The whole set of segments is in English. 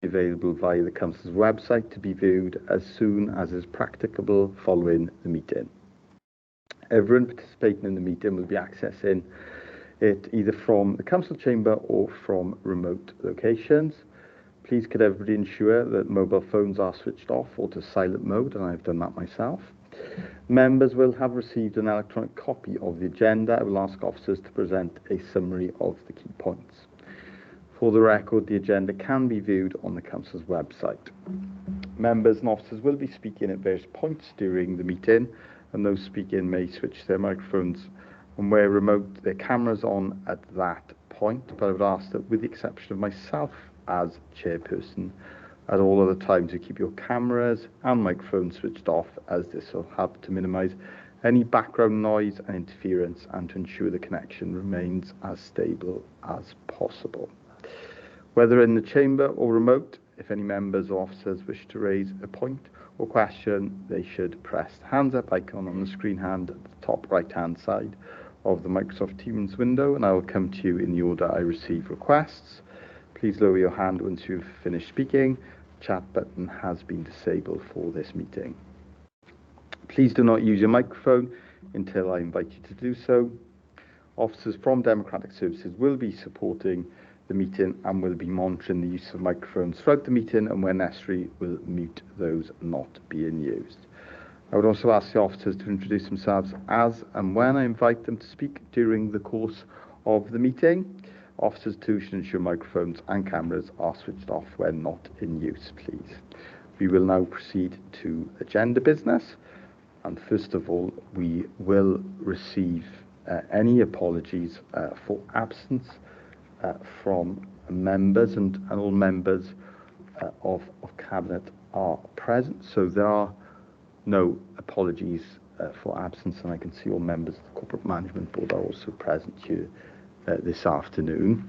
available via the Council's website to be viewed as soon as is practicable following the meeting. Everyone participating in the meeting will be accessing it either from the Council chamber or from remote locations. Please could everybody ensure that mobile phones are switched off or to silent mode, and I've done that myself. Members will have received an electronic copy of the agenda. I will ask officers to present a summary of the key points. For the record, the agenda can be viewed on the Council's website. Members and officers will be speaking at various points during the meeting, and those speaking may switch their microphones and where remote their cameras on at that point, but I would ask that with the exception of myself as chairperson, at all other times you keep your cameras and microphones switched off, as this will help to minimise any background noise and interference and to ensure the connection remains as stable as possible. Whether in the chamber or remote, if any members or officers wish to raise a point or question, they should press the hands up icon on the screen hand at the top right hand side of the Microsoft Teams window, and I will come to you in the order I receive requests. Please lower your hand once you've finished speaking. The chat button has been disabled for this meeting. Please do not use your microphone until I invite you to do so. Officers from Democratic Services will be supporting the meeting and will be monitoring the use of microphones throughout the meeting, and where necessary will mute those not being used. I would also ask the officers to introduce themselves as and when I invite them to speak during the course of the meeting. Officers too should ensure microphones and cameras are switched off when not in use, please. We will now proceed to agenda business, and first of all we will receive any apologies for absence from members, and all members of Cabinet are present, so there are no apologies for absence, and I can see all members of the Corporate Management Board are also present here this afternoon.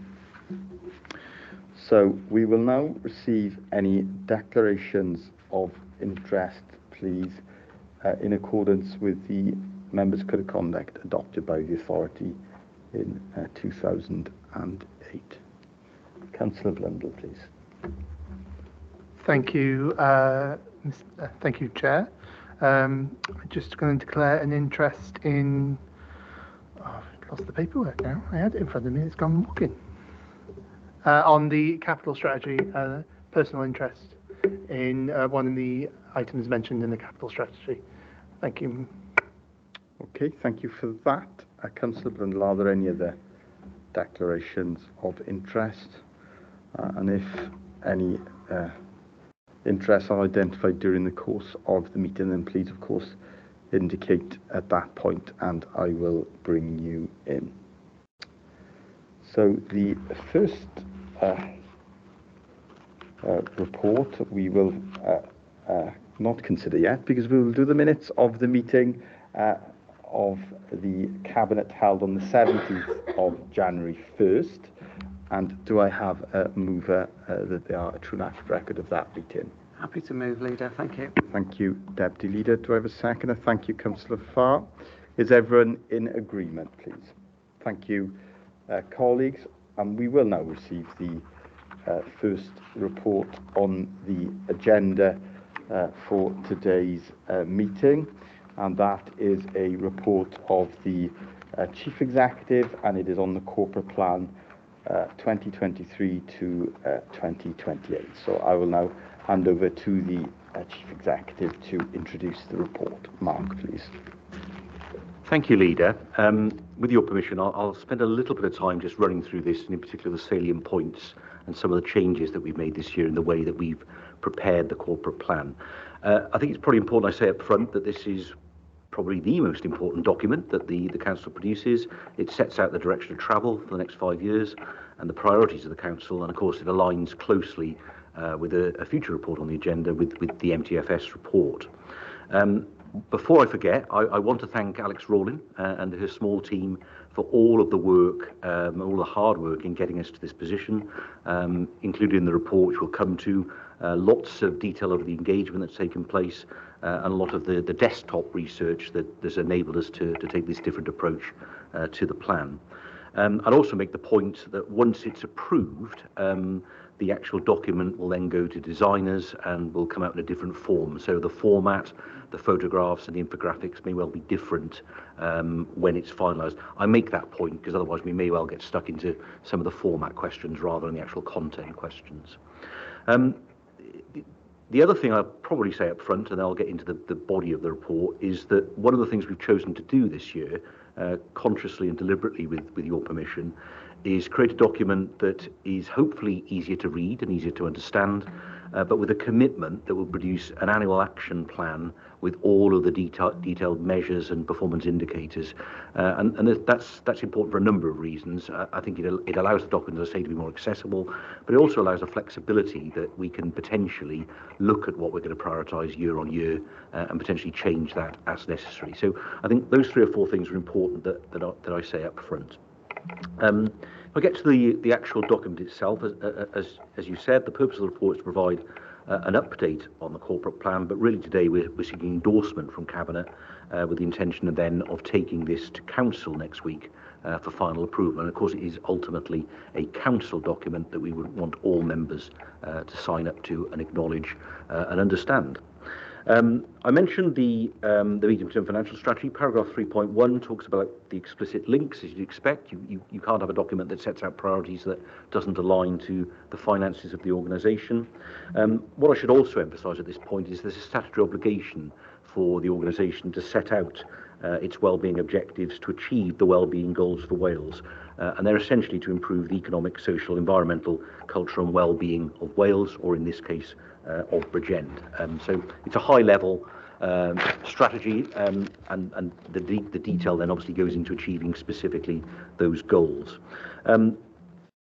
So we will now receive any declarations of interest, please, in accordance with the Members' Code of Conduct adopted by the authority in 2008. Councillor Blundell, please. Thank you, Chair. I'm just going to declare an interest in. Oh, I've lost the paperwork now. I had it in front of me. It's gone walking. On the capital strategy, personal interest in one of the items mentioned in the capital strategy. Thank you. Okay, thank you for that. Councillor Blundell, are there any other declarations of interest? And if any interests are identified during the course of the meeting, then please, of course, indicate at that point and I will bring you in. So the first report we will not consider yet, because we will do the minutes of the meeting of the Cabinet held on the 17th of January 1st. And do I have a mover that they are a true and accurate record of that meeting? Happy to move, Leader. Thank you. Thank you, Deputy Leader. Do I have a seconder? Thank you, Councillor Farr. Is everyone in agreement, please? Thank you, colleagues. And we will now receive the first report on the agenda for today's meeting. And that is a report of the Chief Executive, and it is on the corporate plan 2023 to 2028. So I will now hand over to the Chief Executive to introduce the report. Mark, please. Thank you, Leader. With your permission, I'll spend a little bit of time just running through this, and in particular the salient points and some of the changes that we've made this year in the way that we've prepared the corporate plan. I think it's probably important I say up front that this is probably the most important document that the Council produces. It sets out the direction of travel for the next 5 years and the priorities of the Council, and of course it aligns closely with a future report on the agenda with the MTFS report. Before I forget, I want to thank Alex Rawlin and her small team for all of the work, all the hard work in getting us to this position, including the report which we'll come to, lots of detail of the engagement that's taken place, and a lot of the desktop research that has enabled us to take this different approach to the plan. I'd also make the point that once it's approved, the actual document will then go to designers and will come out in a different form. So the format, the photographs and the infographics may well be different when it's finalised. I make that point because otherwise we may well get stuck into some of the format questions rather than the actual content questions. The other thing I'll probably say up front, and I'll get into the body of the report, is that one of the things we've chosen to do this year, consciously and deliberately with your permission, is create a document that is hopefully easier to read and easier to understand, but with a commitment that will produce an annual action plan with all of the detailed measures and performance indicators. And that's important for a number of reasons. I think it allows the document, as I say, to be more accessible, but it also allows the flexibility that we can potentially look at what we're going to prioritise year on year and potentially change that as necessary. So I think those 3 or 4 things are important that I say up front. If I get to the actual document itself, as you said, the purpose of the report is to provide an update on the corporate plan, but really today we're seeking endorsement from Cabinet with the intention of taking this to Council next week for final approval. And of course it is ultimately a Council document that we would want all members to sign up to and acknowledge and understand. I mentioned the medium-term financial strategy. Paragraph 3.1 talks about the explicit links, as you'd expect. You can't have a document that sets out priorities that doesn't align to the finances of the organisation. What I should also emphasise at this point is there's a statutory obligation for the organisation to set out its wellbeing objectives to achieve the wellbeing goals for Wales. And they're essentially to improve the economic, social, environmental, cultural and wellbeing of Wales, or in this case, of Bridgend. So it's a high-level strategy, and the detail then obviously goes into achieving specifically those goals.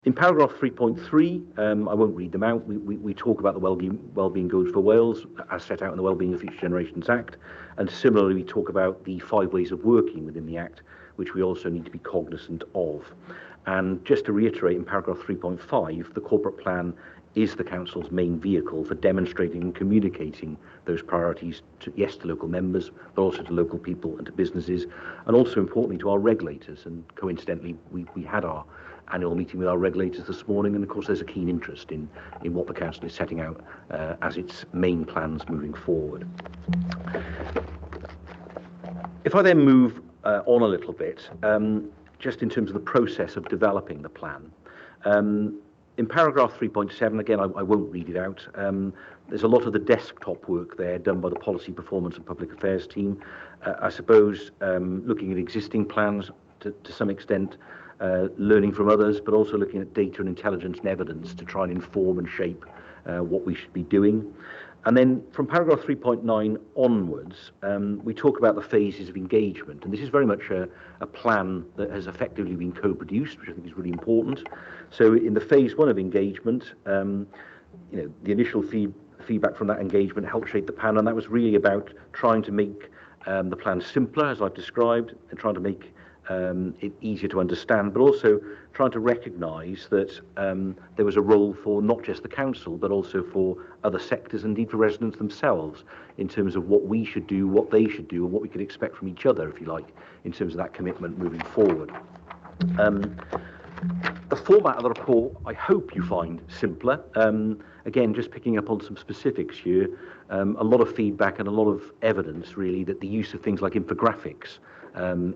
In paragraph 3.3, I won't read them out. We talk about the wellbeing goals for Wales as set out in the Wellbeing of Future Generations Act, and similarly we talk about the 5 ways of working within the Act, which we also need to be cognizant of. And just to reiterate, in paragraph 3.5, the corporate plan is the Council's main vehicle for demonstrating and communicating those priorities to local members, but also to local people and to businesses, and also importantly to our regulators. And coincidentally, we had our annual meeting with our regulators this morning, and of course there's a keen interest in what the Council is setting out as its main plans moving forward. If I then move on a little bit, just in terms of the process of developing the plan. In paragraph 3.7, again, I won't read it out. There's a lot of the desktop work there done by the Policy, Performance and Public Affairs team. I suppose looking at existing plans to some extent, learning from others, but also looking at data and intelligence and evidence to try and inform and shape what we should be doing. And then from paragraph 3.9 onwards, we talk about the phases of engagement. And this is very much a plan that has effectively been co-produced, which I think is really important. So in the phase 1 of engagement, the initial feedback from that engagement helped shape the plan. And that was really about trying to make the plan simpler, as I've described, and trying to make it easier to understand, but also trying to recognise that there was a role for not just the Council, but also for other sectors, and indeed for residents themselves, in terms of what we should do, what they should do, and what we could expect from each other, if you like, in terms of that commitment moving forward. The format of the report, I hope you find simpler. Again, just picking up on some specifics here, a lot of feedback and a lot of evidence, really, that the use of things like infographics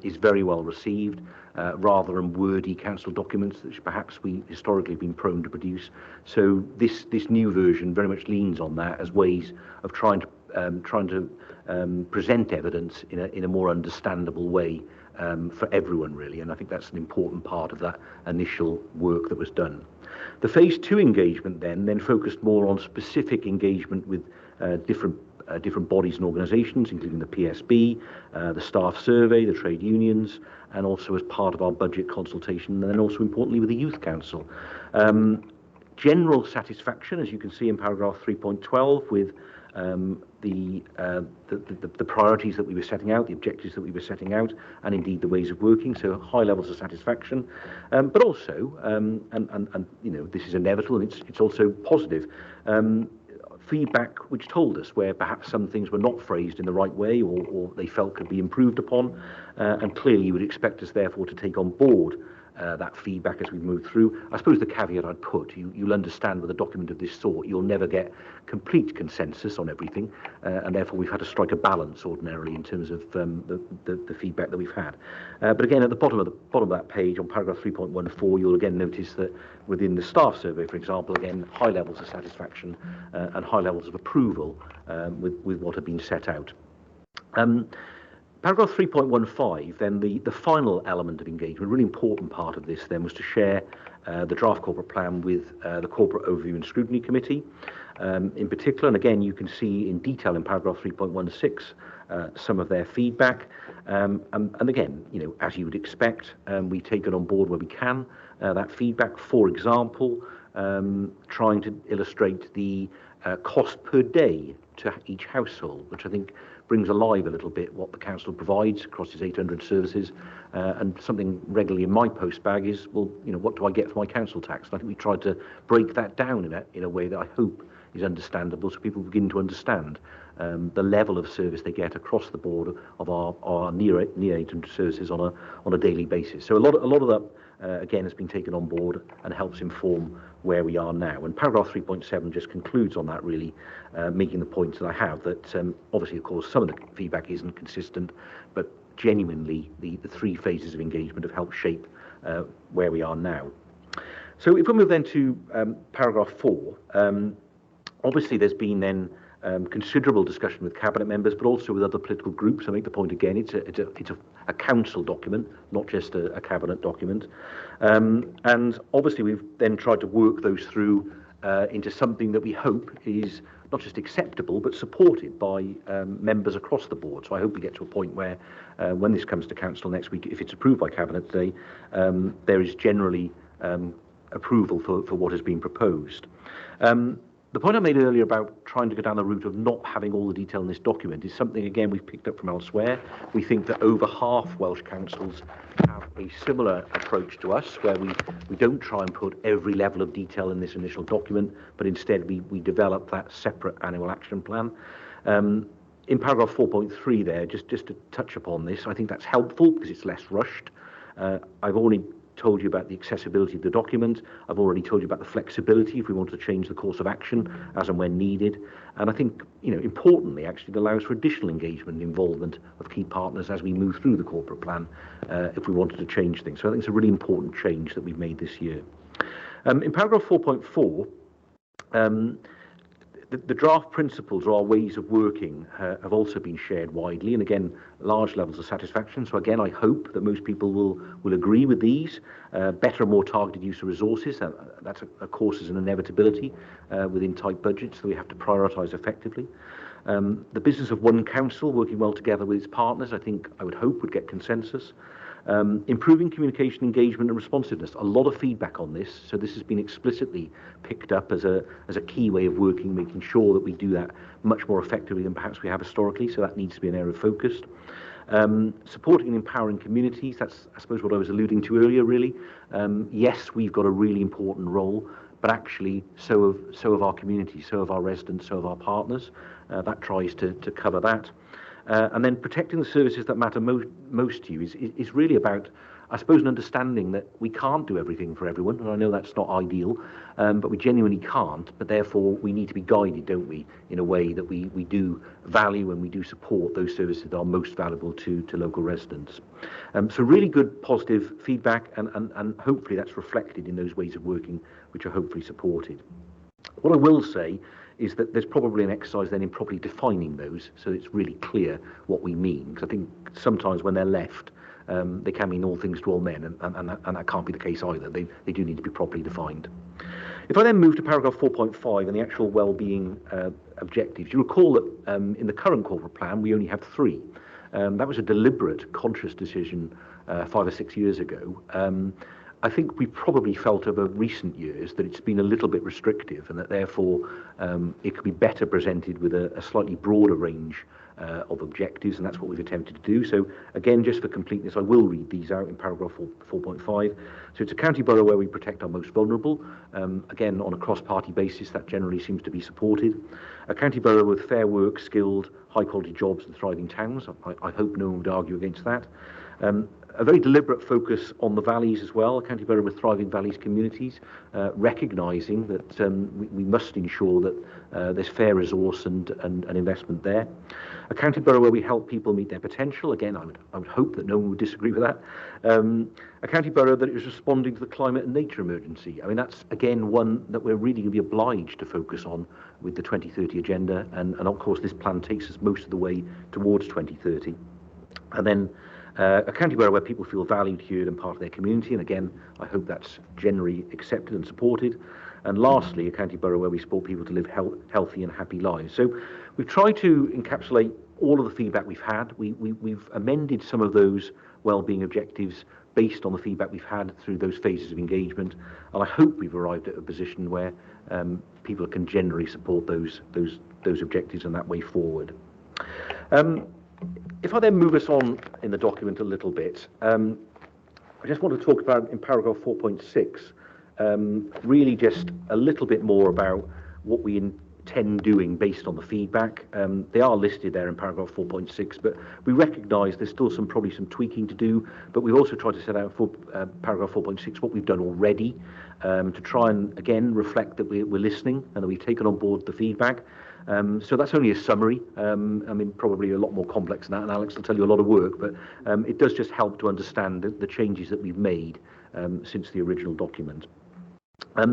is very well received, rather than wordy council documents, which perhaps we historically have been prone to produce. So this new version very much leans on that as ways of trying to present evidence in a more understandable way for everyone, really. And I think that's an important part of that initial work that was done. The phase 2 engagement then focused more on specific engagement with different bodies and organisations, including the PSB, the staff survey, the trade unions, and also as part of our budget consultation, and then also importantly with the Youth Council. General satisfaction, as you can see in paragraph 3.12, with the priorities that we were setting out, the objectives that we were setting out, and indeed the ways of working. So high levels of satisfaction, but also, and this is inevitable, and it's also positive. Feedback which told us where perhaps some things were not phrased in the right way, or they felt could be improved upon, and clearly you would expect us therefore to take on board that feedback as we move through. I suppose the caveat I'd put, you'll understand with a document of this sort, you'll never get complete consensus on everything, and therefore we've had to strike a balance ordinarily in terms of the feedback that we've had. But again, at the bottom of that page, on paragraph 3.14, you'll again notice that within the staff survey, for example, again, high levels of satisfaction and high levels of approval with what had been set out. Paragraph 3.15, then the final element of engagement, a really important part of this then, was to share the draft corporate plan with the Corporate Overview and Scrutiny Committee in particular. And again, you can see in detail in paragraph 3.16 some of their feedback. And again, as you would expect, we've taken on board where we can that feedback. For example, trying to illustrate the cost per day to each household, which I think brings alive a little bit what the council provides across its 800 services, and something regularly in my post bag is, well, what do I get for my council tax? And I think we tried to break that down in a way that I hope is understandable, so people begin to understand the level of service they get across the board of our near 800 services on a daily basis. So a lot of that again has been taken on board and helps inform where we are now. And paragraph 3.7 just concludes on that, really, making the points that I have, that obviously, of course, some of the feedback isn't consistent, but genuinely the three phases of engagement have helped shape where we are now. So if we move then to paragraph 4, obviously there's been then considerable discussion with cabinet members, but also with other political groups. I make the point again, it's a council document, not just a cabinet document. And obviously we've then tried to work those through into something that we hope is not just acceptable, but supported by members across the board. So I hope we get to a point where when this comes to council next week, if it's approved by cabinet today, there is generally approval for what has been proposed. The point I made earlier about trying to go down the route of not having all the detail in this document is something, again, we've picked up from elsewhere. We think that over half Welsh councils have a similar approach to us, where we don't try and put every level of detail in this initial document, but instead we develop that separate annual action plan. In paragraph 4.3 there, just to touch upon this, I think that's helpful because it's less rushed. I've already told you about the accessibility of the document. I've already told you about the flexibility if we want to change the course of action as and when needed. And I think, importantly, actually, it allows for additional engagement and involvement of key partners as we move through the corporate plan if we wanted to change things. So I think it's a really important change that we've made this year. In paragraph 4.4, the draft principles or our ways of working have also been shared widely, and again, large levels of satisfaction. So again, I hope that most people will agree with these. Better and more targeted use of resources, that's of course is an inevitability within tight budgets, so we have to prioritise effectively. The business of one council working well together with its partners, I would hope would get consensus. Improving communication, engagement and responsiveness. A lot of feedback on this, so this has been explicitly picked up as a key way of working, making sure that we do that much more effectively than perhaps we have historically, so that needs to be an area of focus. Supporting and empowering communities, that's I suppose what I was alluding to earlier, really. Yes, we've got a really important role, but actually so have our communities, so have our residents, so have our partners. That tries to cover that. And then protecting the services that matter most to you is really about, I suppose, an understanding that we can't do everything for everyone, and I know that's not ideal, but we genuinely can't, but therefore we need to be guided, don't we, in a way that we do value and we do support those services that are most valuable to local residents. So really good positive feedback, and hopefully that's reflected in those ways of working which are hopefully supported. What I will say is that there's probably an exercise then in properly defining those so it's really clear what we mean, because I think sometimes when they're left, they can mean all things to all men, and that can't be the case either. They do need to be properly defined. If I then move to paragraph 4.5 and the actual well-being objectives, you recall that in the current corporate plan we only have 3. That was a deliberate, conscious decision 5 or 6 years ago. I think we probably felt over recent years that it's been a little bit restrictive, and that therefore it could be better presented with a slightly broader range of objectives, and that's what we've attempted to do. So again, just for completeness, I will read these out in paragraph 4.5. So it's a county borough where we protect our most vulnerable. Again, on a cross-party basis, that generally seems to be supported. A county borough with fair work, skilled, high-quality jobs and thriving towns. I hope no one would argue against that. A very deliberate focus on the valleys as well, a county borough with thriving valleys communities, recognising that we must ensure that there's fair resource and investment there. A county borough where we help people meet their potential. Again, I would hope that no one would disagree with that. A county borough that is responding to the climate and nature emergency. I mean, that's again one that we're really going to be obliged to focus on with the 2030 agenda, and of course this plan takes us most of the way towards 2030. And then a county borough where people feel valued, heard and part of their community, and again I hope that's generally accepted and supported. And lastly, a county borough where we support people to live healthy and happy lives. So we've tried to encapsulate all of the feedback we've had. We've amended some of those wellbeing objectives based on the feedback we've had through those phases of engagement, and I hope we've arrived at a position where people can generally support those objectives and that way forward. If I then move us on in the document a little bit, I just want to talk about in paragraph 4.6, really just a little bit more about what we intend doing based on the feedback. They are listed there in paragraph 4.6, but we recognise there's still probably some tweaking to do, but we've also tried to set out for paragraph 4.6 what we've done already, to try and again reflect that we're listening and that we've taken on board the feedback. So that's only a summary. I mean, probably a lot more complex than that, and Alex will tell you a lot of work, but it does just help to understand the changes that we've made since the original document. I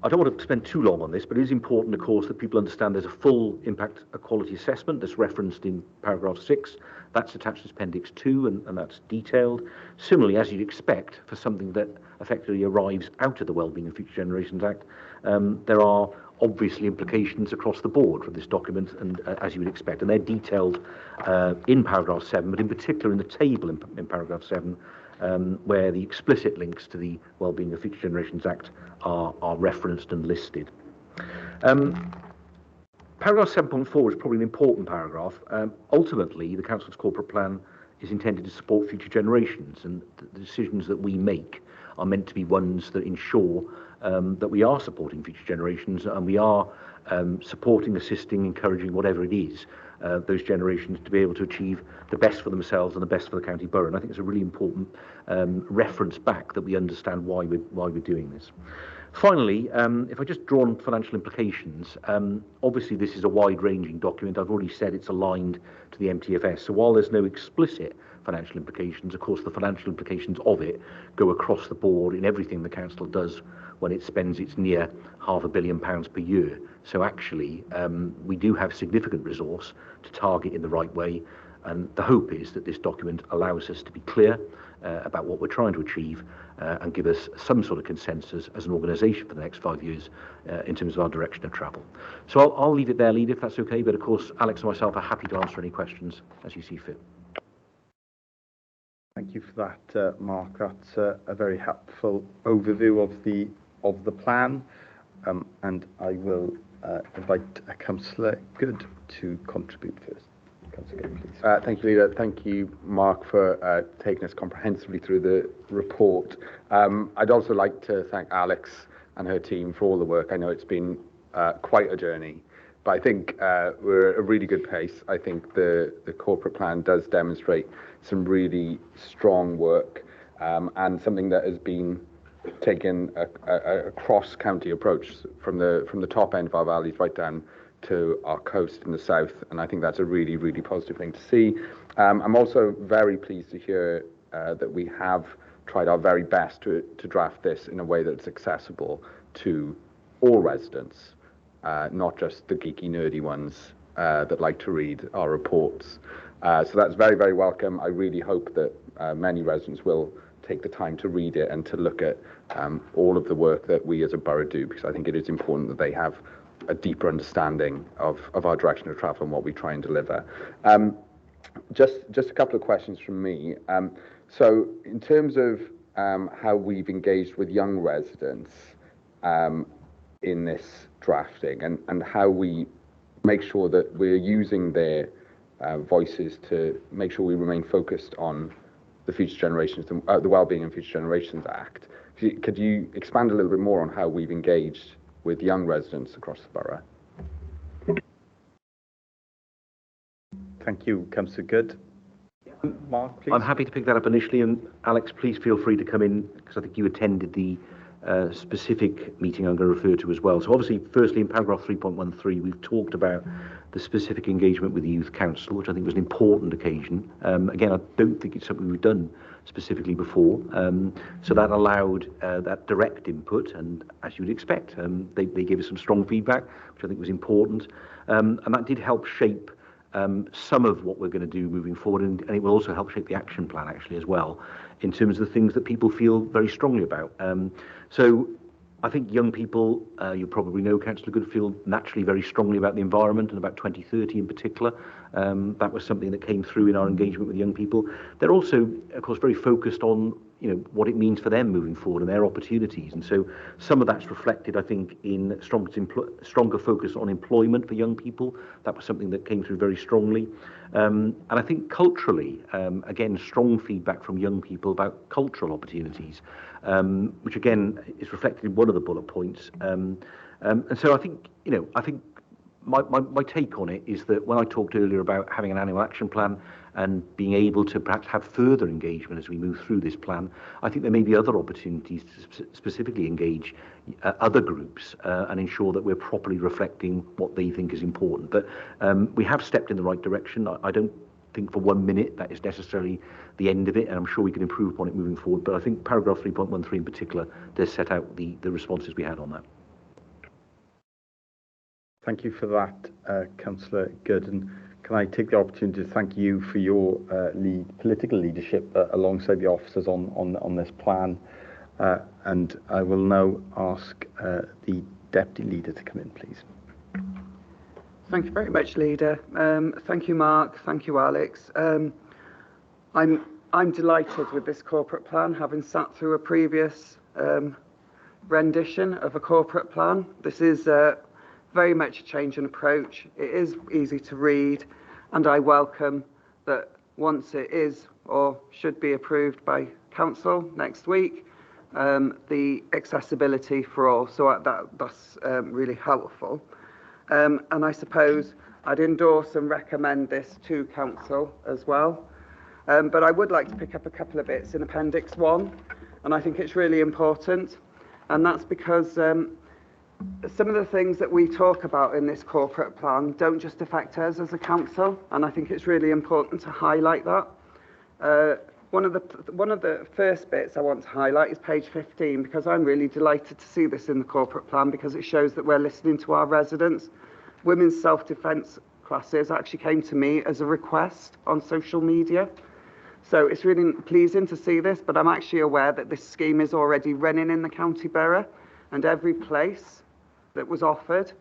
don't want to spend too long on this, but it is important, of course, that people understand there's a full impact equality assessment that's referenced in paragraph 6. That's attached as Appendix 2, and that's detailed. Similarly, as you'd expect for something that effectively arrives out of the Wellbeing and Future Generations Act, there are obviously implications across the board from this document, and as you would expect, and they're detailed in paragraph 7, but in particular in the table in paragraph 7, where the explicit links to the Wellbeing and Future Generations Act are referenced and listed. Paragraph 7.4 is probably an important paragraph. Ultimately, the Council's corporate plan is intended to support future generations, and the decisions that we make are meant to be ones that ensure that we are supporting future generations, and we are supporting, assisting, encouraging, whatever it is, those generations to be able to achieve the best for themselves and the best for the county borough. And I think it's a really important reference back that we understand why we're doing this. Finally, if I just draw on financial implications, obviously this is a wide-ranging document. I've already said it's aligned to the MTFS. So while there's no explicit financial implications, of course the financial implications of it go across the board in everything the council does when it spends its near £500 million per year. So actually, we do have significant resource to target in the right way, and the hope is that this document allows us to be clear about what we're trying to achieve and give us some sort of consensus as an organisation for the next 5 years in terms of our direction of travel. So I'll leave it there, Leader, if that's okay, but of course Alex and myself are happy to answer any questions as you see fit. Thank you for that, Mark. That's a very helpful overview of the plan, and I will invite Councillor Good to contribute first. Councillor Good, please. Thank you, Leader. Thank you, Mark, for taking us comprehensively through the report. I'd also like to thank Alex and her team for all the work. I know it's been quite a journey, but I think we're at a really good pace. I think the corporate plan does demonstrate some really strong work, and something that has been taken a cross-county approach from the top end of our valleys right down to our coast in the south, and I think that's a really, really positive thing to see. I'm also very pleased to hear that we have tried our very best to draft this in a way that's accessible to all residents, not just the geeky, nerdy ones that like to read our reports. So that's very, very welcome. I really hope that many residents will take the time to read it and to look at all of the work that we as a borough do, because I think it is important that they have a deeper understanding of our direction of travel and what we try and deliver. Just a couple of questions from me. So in terms of how we've engaged with young residents in this drafting, and how we make sure that we're using their voices to make sure we remain focused on the Future Generations, the Wellbeing and Future Generations Act. Could you expand a little bit more on how we've engaged with young residents across the borough? Thank you, Councillor Good. Mark, please. I'm happy to pick that up initially, and Alex, please feel free to come in, because I think you attended the specific meeting I'm going to refer to as well. So obviously, firstly, in paragraph 3.13, we've talked about the specific engagement with the Youth Council, which I think was an important occasion. Again, I don't think it's something we've done specifically before. So that allowed that direct input, and as you would expect, they gave us some strong feedback, which I think was important. And that did help shape some of what we're going to do moving forward, and it will also help shape the action plan actually as well, in terms of the things that people feel very strongly about. So I think young people, you probably know Councillor Good, feel naturally very strongly about the environment and about 2030 in particular. That was something that came through in our engagement with young people. They're also, of course, very focused on what it means for them moving forward and their opportunities. And so some of that's reflected, I think, in stronger focus on employment for young people. That was something that came through very strongly. And I think culturally, again, strong feedback from young people about cultural opportunities, which again is reflected in one of the bullet points. And so I think, my take on it is that when I talked earlier about having an annual action plan and being able to perhaps have further engagement as we move through this plan, I think there may be other opportunities to specifically engage other groups and ensure that we're properly reflecting what they think is important. But we have stepped in the right direction. I don't think for 1 minute that is necessarily the end of it, and I'm sure we can improve upon it moving forward. But I think paragraph 3.13 in particular does set out the responses we had on that. Thank you for that, Councillor Good. And can I take the opportunity to thank you for your political leadership alongside the officers on this plan. And I will now ask the Deputy Leader to come in, please. Thank you very much, Leader. Thank you, Mark. Thank you, Alex. I'm delighted with this corporate plan, having sat through a previous rendition of a corporate plan. This is very much a change in approach. It is easy to read, and I welcome that once it is or should be approved by Council next week, the accessibility for all. So that's really helpful. And I suppose I'd endorse and recommend this to Council as well. But I would like to pick up a couple of bits in Appendix 1, and I think it's really important. And that's because some of the things that we talk about in this corporate plan don't just affect us as a council, and I think it's really important to highlight that. One of the first bits I want to highlight is page 15, because I'm really delighted to see this in the corporate plan, because it shows that we're listening to our residents. Women's self-defence classes actually came to me as a request on social media. So it's really pleasing to see this, but I'm actually aware that this scheme is already running in the county borough, and every place that was offered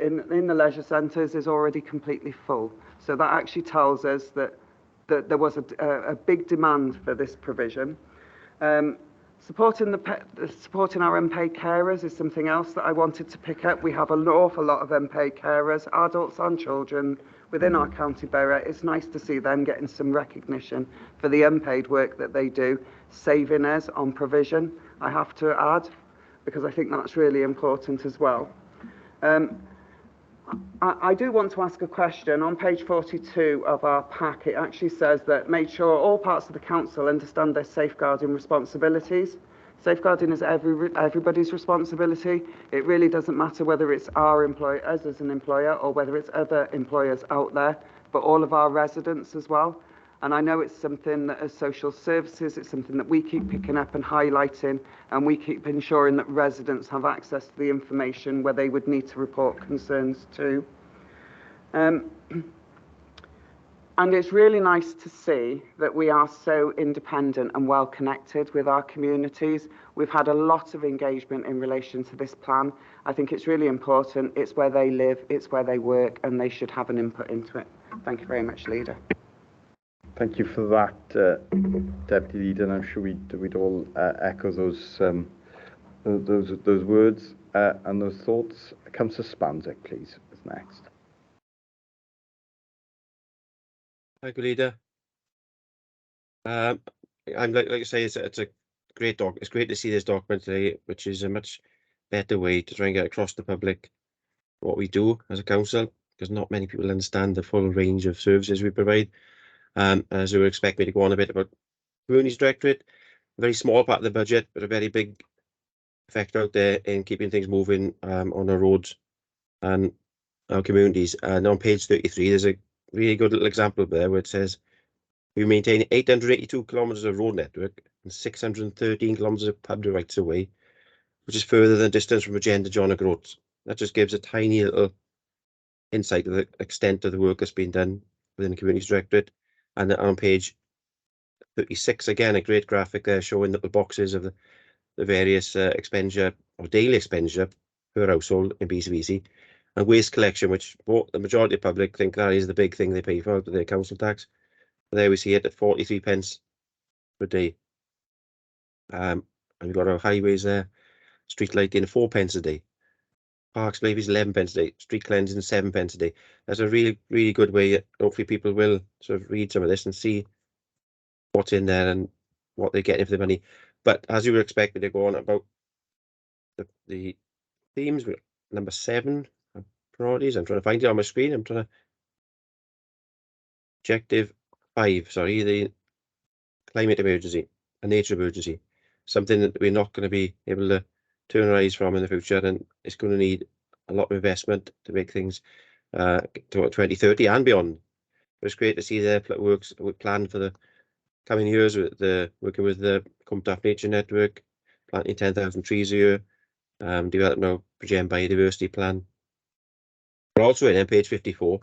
in the leisure centres is already completely full. So that actually tells us that there was a big demand for this provision. Supporting our unpaid carers is something else that I wanted to pick up. We have an awful lot of unpaid carers, adults and children, within our county borough. It's nice to see them getting some recognition for the unpaid work that they do, saving us on provision, I have to add, because I think that's really important as well. I do want to ask a question. On page 42 of our pack, it actually says that make sure all parts of the council understand their safeguarding responsibilities. Safeguarding is everybody's responsibility. It really doesn't matter whether it's us as an employer or whether it's other employers out there, but all of our residents as well. And I know it's something that as social services, it's something that we keep picking up and highlighting, and we keep ensuring that residents have access to the information where they would need to report concerns to. And it's really nice to see that we are so independent and well connected with our communities. We've had a lot of engagement in relation to this plan. I think it's really important. It's where they live, it's where they work, and they should have an input into it. Thank you very much, Leader. Thank you for that, Deputy Leader. And I'm sure we'd all echo those words and those thoughts. Councillor Spanzik, please, is next. Thank you, Leader. I'm like you say, it's a great doc. It's great to see this document today, which is a much better way to try and get across to the public what we do as a council, because not many people understand the full range of services we provide. As you would expect me to go on a bit about Communities Directorate, a very small part of the budget, but a very big effect out there in keeping things moving on our roads and our communities. And on page 33, there's a really good little example there where it says we maintain 882 kilometres of road network and 613 kilometres of public rights of way, which is further than distance from Agenda John O'Groats. That just gives a tiny little insight of the extent of the work that's been done within the Communities Directorate. And on page 36, again, a great graphic there showing little boxes of the various expenditure or daily expenditure per household in BCBC, and waste collection, which the majority of the public think that is the big thing they pay for out of their council tax. There we see it at 43 pence per day. And we've got our highways there, street lighting 4 pence a day. Parks maybe is 11 pence a day, street cleansing 7 pence a day. That's a really, really good way. Hopefully people will sort of read some of this and see what's in there and what they're getting for the money. But as you would expect, they go on about the themes. Number 7, priorities. I'm trying to find it on my screen. I'm trying to. Objective 5, sorry, the climate emergency, a nature emergency, something that we're not going to be able to turn our eyes from in the future, and it's going to need a lot of investment to make things to 2030 and beyond. But it's great to see the works planned for the coming years with working with the Cwmtaf Nature Network, planting 10,000 trees a year, developing our Bridgend Biodiversity Plan. We're also in page 54,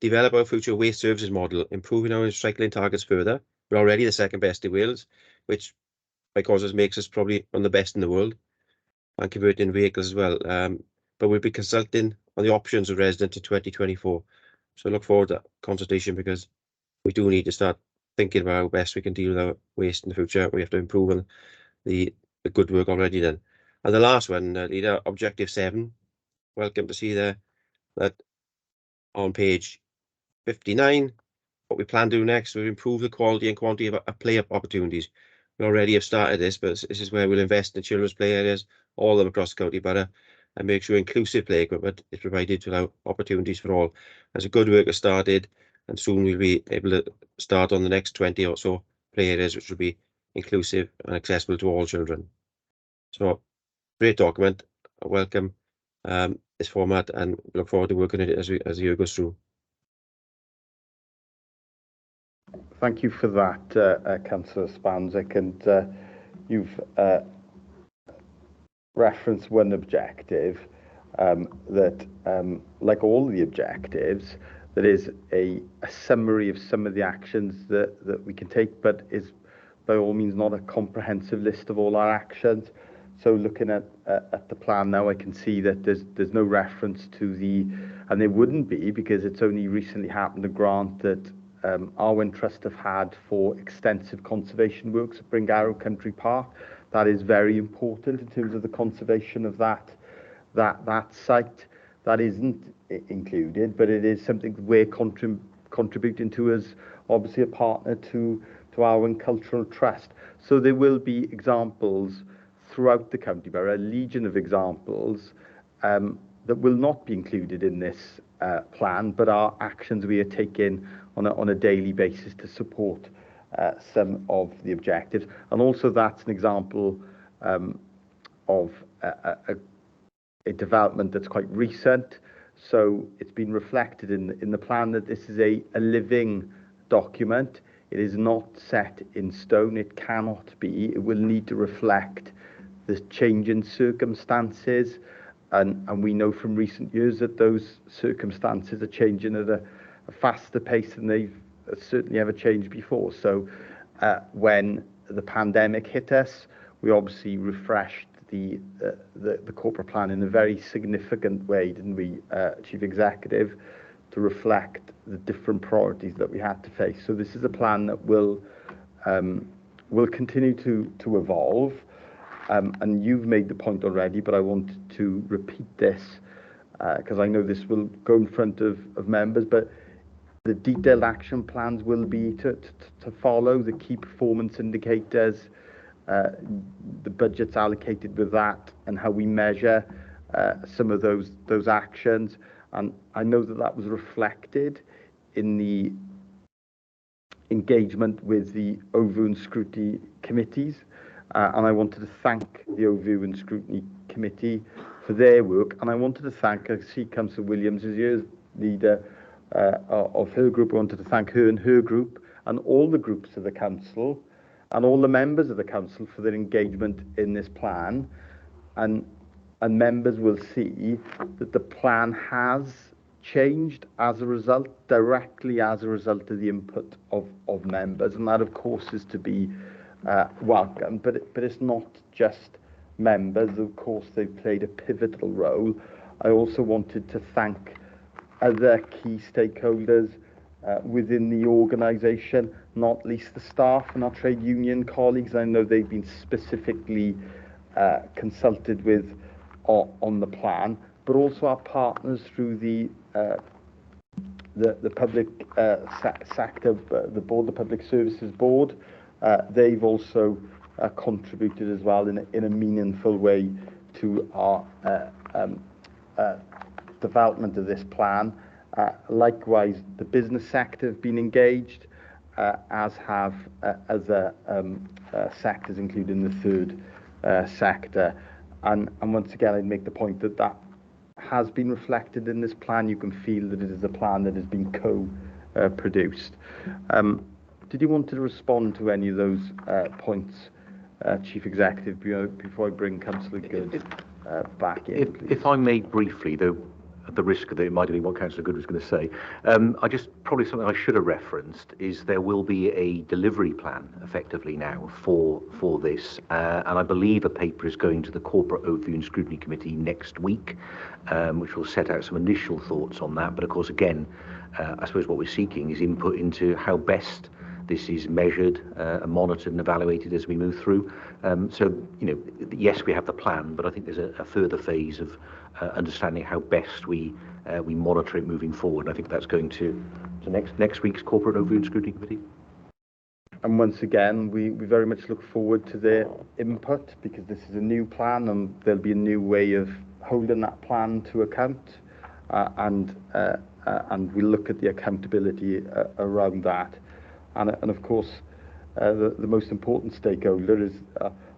develop our future waste services model, improving our recycling targets further. We're already the second best in Wales, which by causes makes us probably one of the best in the world, and converting vehicles as well. But we'll be consulting on the options of resident to 2024. So I look forward to that consultation, because we do need to start thinking about how best we can deal with our waste in the future. We have to improve on the good work already done. And the last one, Leader, Objective 7. Welcome to see there that on page 59, what we plan to do next will improve the quality and quantity of play opportunities. We already have started this, but this is where we'll invest in the children's play areas, all of them across the county borough, and make sure inclusive play equipment is provided to allow opportunities for all. As a good work has started, and soon we'll be able to start on the next 20 or so play areas, which will be inclusive and accessible to all children. So, great document. I welcome this format, and look forward to working on it as the year goes through. Thank you for that, Councillor Spanzik, and you've referenced one objective that, like all the objectives, that is a summary of some of the actions that we can take, but is by all means not a comprehensive list of all our actions. So looking at the plan now, I can see that there's no reference to the, and there wouldn't be, because it's only recently happened, a grant that Arwen Trust have had for extensive conservation works at Bringarrow Country Park. That is very important in terms of the conservation of that site. That isn't included, but it is something we're contributing to as obviously a partner to Arwen Cultural Trust. So there will be examples throughout the county borough, a legion of examples that will not be included in this plan, but are actions we are taking on a daily basis to support some of the objectives. And also that's an example of a development that's quite recent. So it's been reflected in the plan that this is a living document. It is not set in stone. It cannot be. It will need to reflect the change in circumstances. And we know from recent years that those circumstances are changing at a faster pace than they've certainly ever changed before. So when the pandemic hit us, we obviously refreshed the corporate plan in a very significant way, didn't we, Chief Executive, to reflect the different priorities that we had to face. So this is a plan that will continue to evolve. And you've made the point already, but I want to repeat this because I know this will go in front of members, but the detailed action plans will be to follow the key performance indicators, the budgets allocated with that, and how we measure some of those actions. And I know that was reflected in engagement with the overview and scrutiny committees, and I wanted to thank the overview and scrutiny committee for their work, and I wanted to thank, I see Councillor Williams is here, leader of her group. I wanted to thank her and her group and all the groups of the council and all the members of the council for their engagement in this plan, and members will see that the plan has changed as a result, directly as a result of the input of members, and that of course is to be welcome, but it's not just members. Of course they've played a pivotal role. I also wanted to thank other key stakeholders within the organisation, not least the staff and our trade union colleagues. I know they've been specifically consulted with on the plan, but also our partners through the public sector, the board, the Public Services Board. They've also contributed as well in a meaningful way to our development of this plan. Likewise, the business sector have been engaged, as have other sectors, including the third sector. And once again, I'd make the point that that has been reflected in this plan. You can feel that it is a plan that has been co-produced. Did you want to respond to any of those points, Chief Executive, before I bring Councillor Good back in? If I may briefly, though, at the risk that it might have been what Councillor Good was going to say, probably something I should have referenced is there will be a delivery plan effectively now for this, and I believe a paper is going to the Corporate Overview and Scrutiny Committee next week, which will set out some initial thoughts on that. But of course, again, I suppose what we're seeking is input into how best this is measured and monitored and evaluated as we move through. So, yes, we have the plan, but I think there's a further phase of understanding how best we monitor it moving forward. I think that's going to next week's Corporate Overview and Scrutiny Committee. And once again, we very much look forward to their input, because this is a new plan and there'll be a new way of holding that plan to account, and we look at the accountability around that. And of course, the most important stakeholder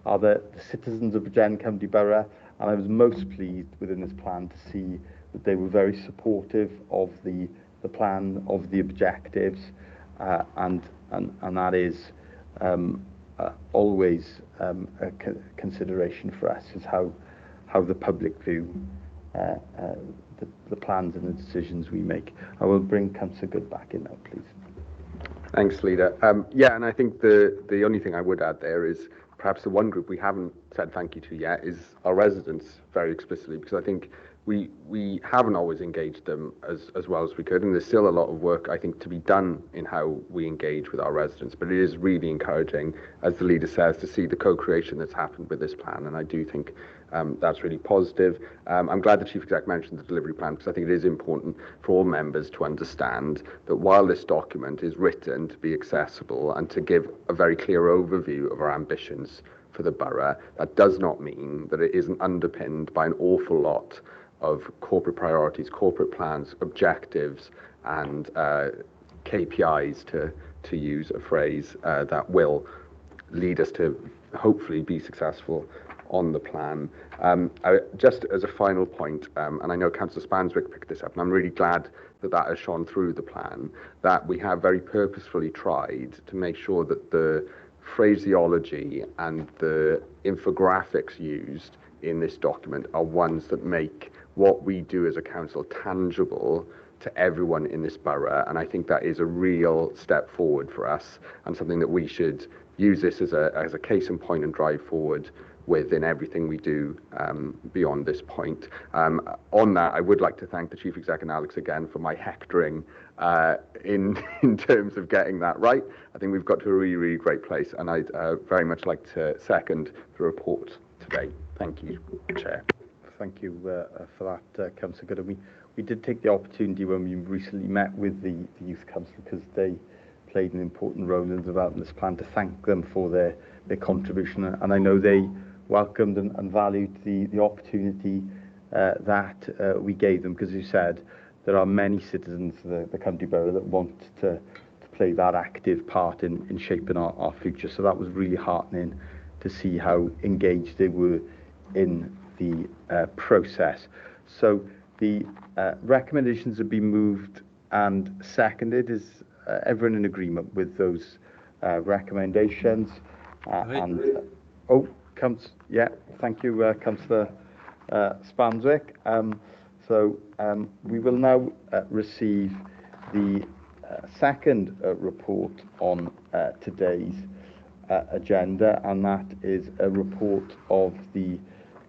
are the citizens of Bridgend County Borough, and I was most pleased within this plan to see that they were very supportive of the plan, of the objectives, and that is always a consideration for us, is how the public view the plans and the decisions we make. I will bring Councillor Good back in now, please. Thanks, Leader. Yeah, and I think the only thing I would add there is perhaps the one group we haven't said thank you to yet is our residents, very explicitly, because I think we haven't always engaged them as well as we could, and there's still a lot of work, I think, to be done in how we engage with our residents. But it is really encouraging, as the leader says, to see the co-creation that's happened with this plan, and I do think that's really positive. I'm glad the Chief Exec mentioned the delivery plan, because I think it is important for all members to understand that while this document is written to be accessible and to give a very clear overview of our ambitions for the borough, that does not mean that it isn't underpinned by an awful lot of corporate priorities, corporate plans, objectives, and KPIs, to use a phrase that will lead us to hopefully be successful on the plan. Just as a final point, and I know Councillor Spanswick picked this up, and I'm really glad that has shone through the plan, that we have very purposefully tried to make sure that the phraseology and the infographics used in this document are ones that make what we do as a council tangible to everyone in this borough, and I think that is a real step forward for us, and something that we should use this as a case in point and drive forward with in everything we do beyond this point. On that, I would like to thank the Chief Exec and Alex again for my hectoring in terms of getting that right. I think we've got to a really, really great place, and I'd very much like to second the report today. Thank you, Chair. Thank you for that, Councillor Good. And we did take the opportunity when we recently met with the Youth Council, because they played an important role in developing this plan, to thank them for their contribution. And I know they welcomed and valued the opportunity that we gave them, because, as you said, there are many citizens of the county borough that want to play that active part in shaping our future. So that was really heartening to see how engaged they were in the process. So the recommendations have been moved and seconded. Is everyone in agreement with those recommendations? Thank you, Councillor Spanswick. We will now receive the second report on today's agenda, and that is a report of the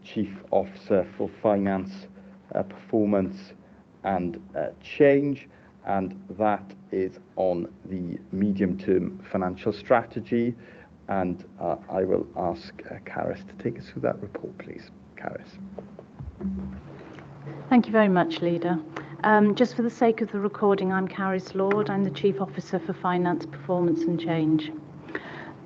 Chief Officer for Finance, Performance and Change, and that is on the medium-term financial strategy. And I will ask Carys to take us through that report, please. Carys. Thank you very much, Leader. Just for the sake of the recording, I'm Carys Lord. I'm the Chief Officer for Finance, Performance and Change.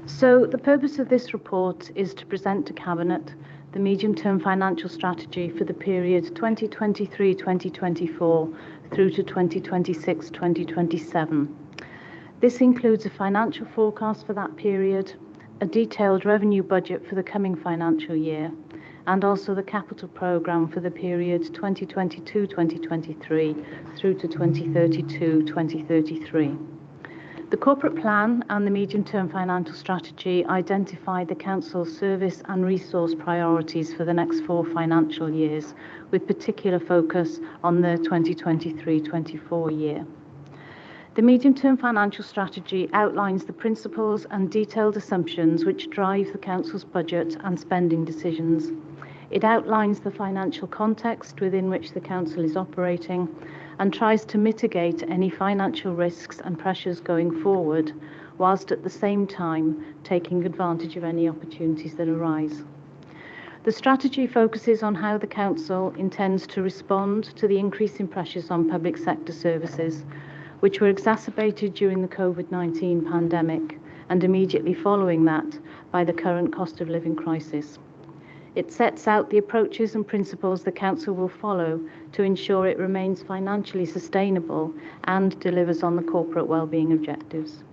So the purpose of this report is to present to Cabinet the medium-term financial strategy for the period 2023-2024 through to 2026-2027. This includes a financial forecast for that period, a detailed revenue budget for the coming financial year, and also the capital programme for the period 2022-2023 through to 2032-2033. The corporate plan and the medium-term financial strategy identify the Council's service and resource priorities for the next 4 financial years, with particular focus on the 2023-24 year. The medium-term financial strategy outlines the principles and detailed assumptions which drive the Council's budget and spending decisions. It outlines the financial context within which the Council is operating and tries to mitigate any financial risks and pressures going forward, whilst at the same time taking advantage of any opportunities that arise. The strategy focuses on how the Council intends to respond to the increasing pressures on public sector services, which were exacerbated during the COVID-19 pandemic and immediately following that by the current cost of living crisis. It sets out the approaches and principles the Council will follow to ensure it remains financially sustainable and delivers on the corporate wellbeing objectives.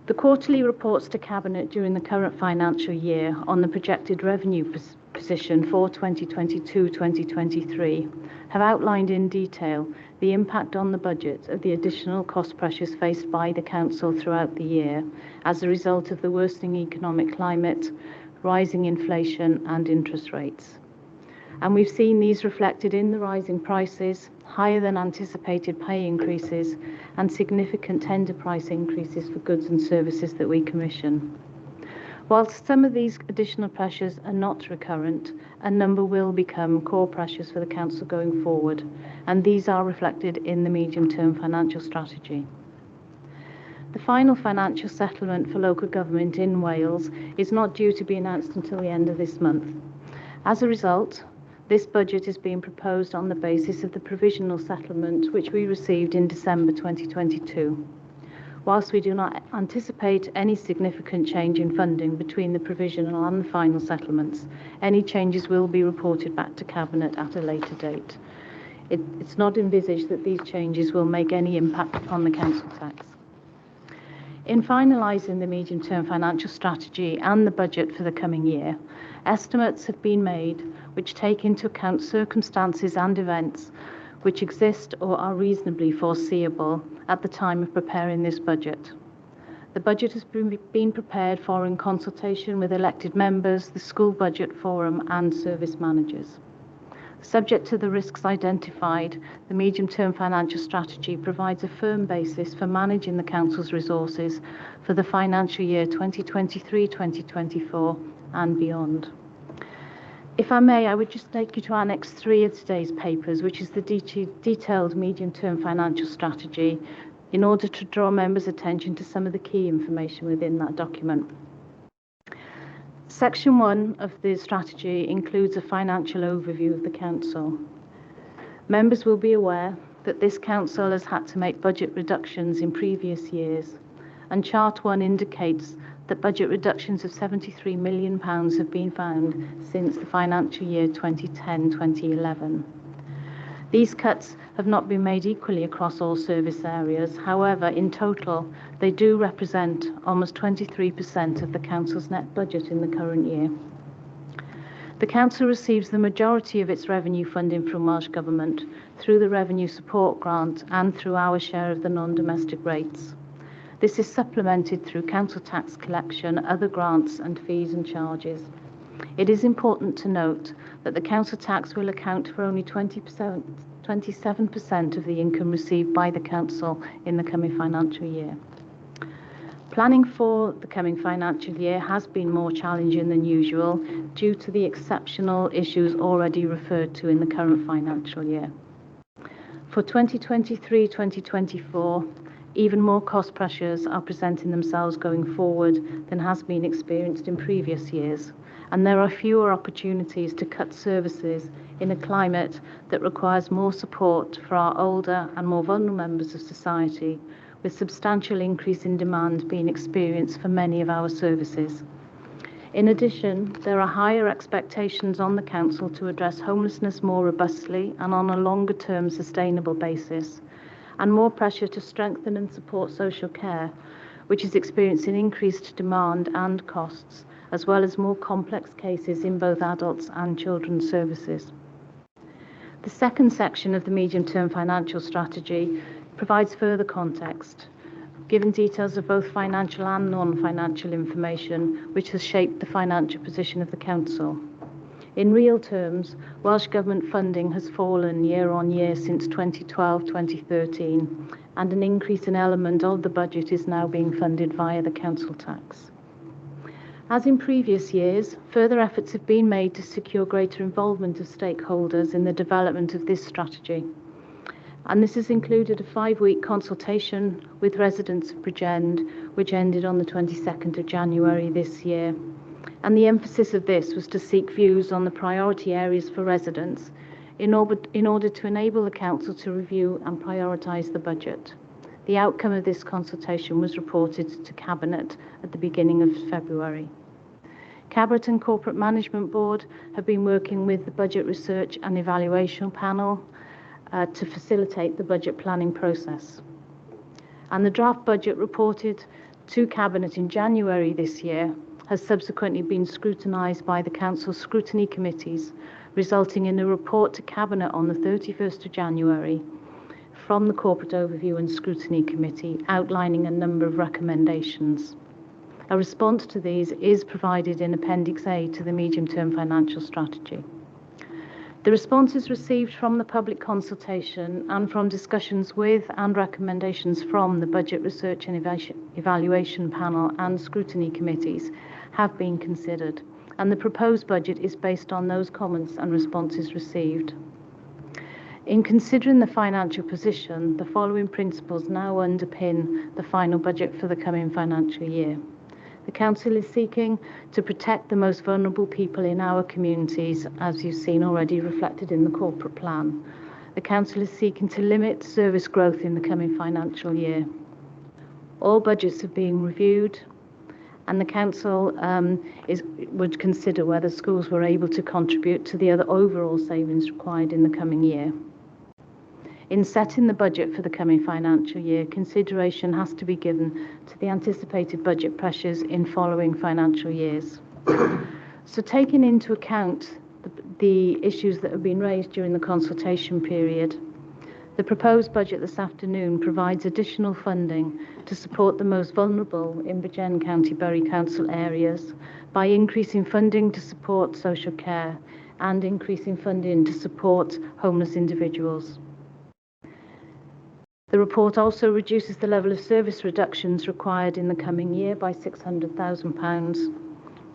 The quarterly reports to Cabinet during the current financial year on the projected revenue position for 2022-2023 have outlined in detail the impact on the budget of the additional cost pressures faced by the Council throughout the year as a result of the worsening economic climate, rising inflation and interest rates. And we've seen these reflected in the rising prices, higher than anticipated pay increases and significant tender price increases for goods and services that we commission. Whilst some of these additional pressures are not recurrent, a number will become core pressures for the Council going forward, and these are reflected in the medium-term financial strategy. The final financial settlement for local government in Wales is not due to be announced until the end of this month. As a result, this budget is being proposed on the basis of the provisional settlement which we received in December 2022. Whilst we do not anticipate any significant change in funding between the provisional and the final settlements, any changes will be reported back to Cabinet at a later date. It's not envisaged that these changes will make any impact upon the council tax. In finalising the medium-term financial strategy and the budget for the coming year, estimates have been made which take into account circumstances and events which exist or are reasonably foreseeable at the time of preparing this budget. The budget has been prepared for in consultation with elected members, the School Budget Forum and service managers. Subject to the risks identified, the medium-term financial strategy provides a firm basis for managing the Council's resources for the financial year 2023-2024 and beyond. If I may, I would just take you to Annex 3 of today's papers, which is the detailed medium-term financial strategy, in order to draw members' attention to some of the key information within that document. Section 1 of the strategy includes a financial overview of the Council. Members will be aware that this Council has had to make budget reductions in previous years, and Chart 1 indicates that budget reductions of £73 million have been found since the financial year 2010-2011. These cuts have not been made equally across all service areas. However, in total, they do represent almost 23% of the Council's net budget in the current year. The Council receives the majority of its revenue funding from Welsh Government through the Revenue Support Grant and through our share of the non-domestic rates. This is supplemented through council tax collection, other grants and fees and charges. It is important to note that the council tax will account for only 27% of the income received by the council in the coming financial year. Planning for the coming financial year has been more challenging than usual due to the exceptional issues already referred to in the current financial year. For 2023-2024, even more cost pressures are presenting themselves going forward than has been experienced in previous years, and there are fewer opportunities to cut services in a climate that requires more support for our older and more vulnerable members of society, with substantial increase in demand being experienced for many of our services. In addition, there are higher expectations on the Council to address homelessness more robustly and on a longer-term sustainable basis, and more pressure to strengthen and support social care, which is experiencing increased demand and costs, as well as more complex cases in both adults and children's services. The second section of the medium-term financial strategy provides further context, giving details of both financial and non-financial information which has shaped the financial position of the Council. In real terms, Welsh Government funding has fallen year on year since 2012-2013, and an increasing element of the budget is now being funded via the council tax. As in previous years, further efforts have been made to secure greater involvement of stakeholders in the development of this strategy. And this has included a 5-week consultation with residents of Bridgend, which ended on the 22nd of January this year. And the emphasis of this was to seek views on the priority areas for residents in order to enable the Council to review and prioritise the budget. The outcome of this consultation was reported to Cabinet at the beginning of February. Cabinet and Corporate Management Board have been working with the Budget Research and Evaluation Panel to facilitate the budget planning process. And the draft budget reported to Cabinet in January this year has subsequently been scrutinised by the Council's scrutiny committees, resulting in a report to Cabinet on the 31st of January from the Corporate Overview and Scrutiny Committee outlining a number of recommendations. A response to these is provided in Appendix A to the Medium-Term Financial Strategy. The responses received from the public consultation and from discussions with and recommendations from the Budget Research and Evaluation Panel and Scrutiny Committees have been considered, and the proposed budget is based on those comments and responses received. In considering the financial position, the following principles now underpin the final budget for the coming financial year. The Council is seeking to protect the most vulnerable people in our communities, as you've seen already reflected in the corporate plan. The Council is seeking to limit service growth in the coming financial year. All budgets are being reviewed, and the Council would consider whether schools were able to contribute to the other overall savings required in the coming year. In setting the budget for the coming financial year, consideration has to be given to the anticipated budget pressures in following financial years. So taking into account the issues that have been raised during the consultation period, the proposed budget this afternoon provides additional funding to support the most vulnerable in Bridgend County Bury Council areas by increasing funding to support social care and increasing funding to support homeless individuals. The report also reduces the level of service reductions required in the coming year by £600,000,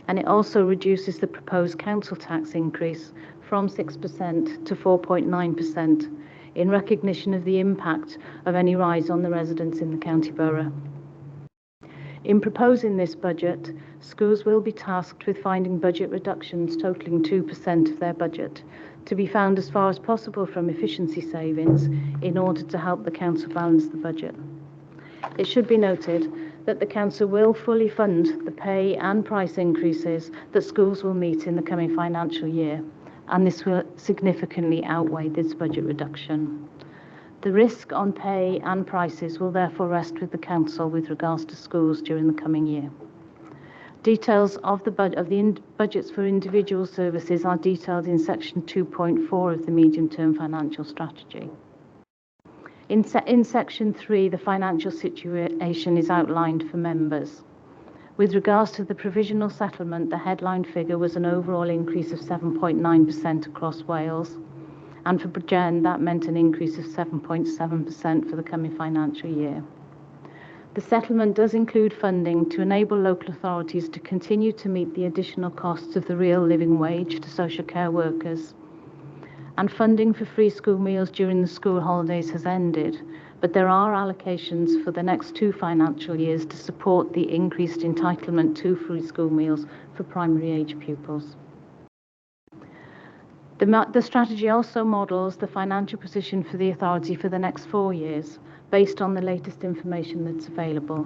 and it also reduces the proposed council tax increase from 6% to 4.9% in recognition of the impact of any rise on the residents in the county borough. In proposing this budget, schools will be tasked with finding budget reductions totalling 2% of their budget, to be found as far as possible from efficiency savings in order to help the Council balance the budget. It should be noted that the Council will fully fund the pay and price increases that schools will meet in the coming financial year, and this will significantly outweigh this budget reduction. The risk on pay and prices will therefore rest with the Council with regards to schools during the coming year. Details of the budgets for individual services are detailed in section 2.4 of the medium-term financial strategy. In section 3, the financial situation is outlined for members. With regards to the provisional settlement, the headline figure was an overall increase of 7.9% across Wales, and for Bridgend that meant an increase of 7.7% for the coming financial year. The settlement does include funding to enable local authorities to continue to meet the additional costs of the real living wage to social care workers. And funding for free school meals during the school holidays has ended, but there are allocations for the next 2 financial years to support the increased entitlement to free school meals for primary age pupils. The strategy also models the financial position for the authority for the next 4 years, based on the latest information that's available.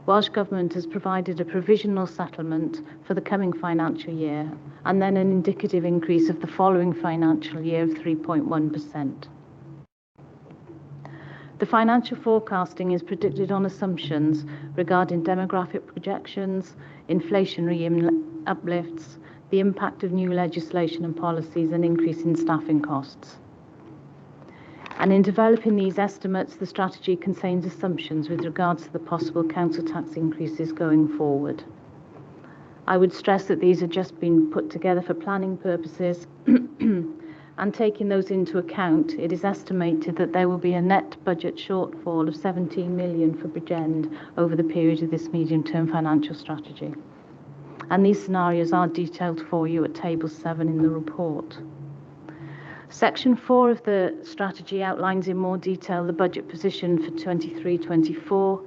Welsh Government has provided a provisional settlement for the coming financial year and then an indicative increase of the following financial year of 3.1%. The financial forecasting is predicted on assumptions regarding demographic projections, inflationary uplifts, the impact of new legislation and policies, and increase in staffing costs. And in developing these estimates, the strategy contains assumptions with regards to the possible council tax increases going forward. I would stress that these have just been put together for planning purposes, and taking those into account, it is estimated that there will be a net budget shortfall of 17 million for Bridgend over the period of this medium-term financial strategy. And these scenarios are detailed for you at table 7 in the report. Section 4 of the strategy outlines in more detail the budget position for 23-24.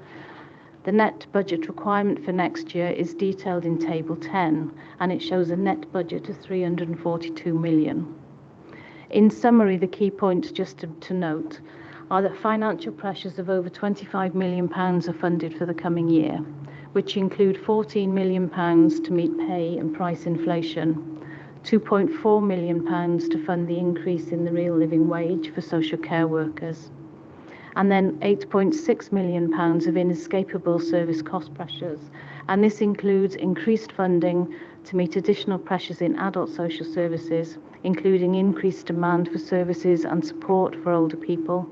The net budget requirement for next year is detailed in table 10, and it shows a net budget of 342 million. In summary, the key points just to note are that financial pressures of over £25 million are funded for the coming year, which include £14 million to meet pay and price inflation, £2.4 million to fund the increase in the real living wage for social care workers, and then £8.6 million of inescapable service cost pressures, and this includes increased funding to meet additional pressures in adult social services, including increased demand for services and support for older people,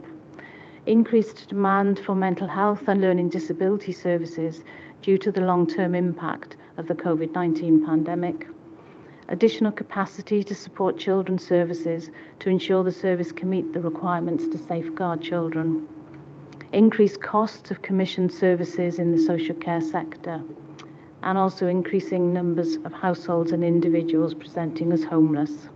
increased demand for mental health and learning disability services due to the long-term impact of the COVID-19 pandemic, additional capacity to support children's services to ensure the service can meet the requirements to safeguard children, increased costs of commissioned services in the social care sector, and also increasing numbers of households and individuals presenting as homeless.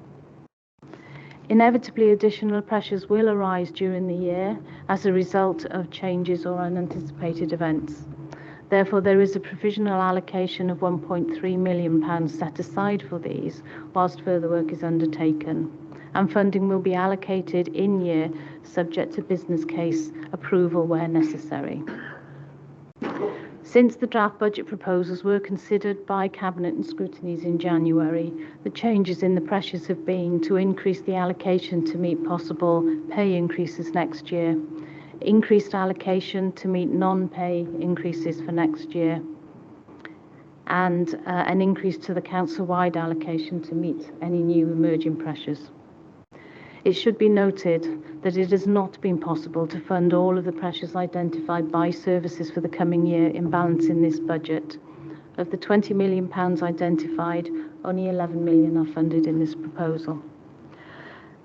Inevitably, additional pressures will arise during the year as a result of changes or unanticipated events. Therefore, there is a provisional allocation of £1.3 million set aside for these, whilst further work is undertaken, and funding will be allocated in year, subject to business case approval where necessary. Since the draft budget proposals were considered by Cabinet and scrutinies in January, the changes in the pressures have been to increase the allocation to meet possible pay increases next year, increased allocation to meet non-pay increases for next year, and an increase to the council-wide allocation to meet any new emerging pressures. It should be noted that it has not been possible to fund all of the pressures identified by services for the coming year in balancing this budget. Of the £20 million identified, only £11 million are funded in this proposal.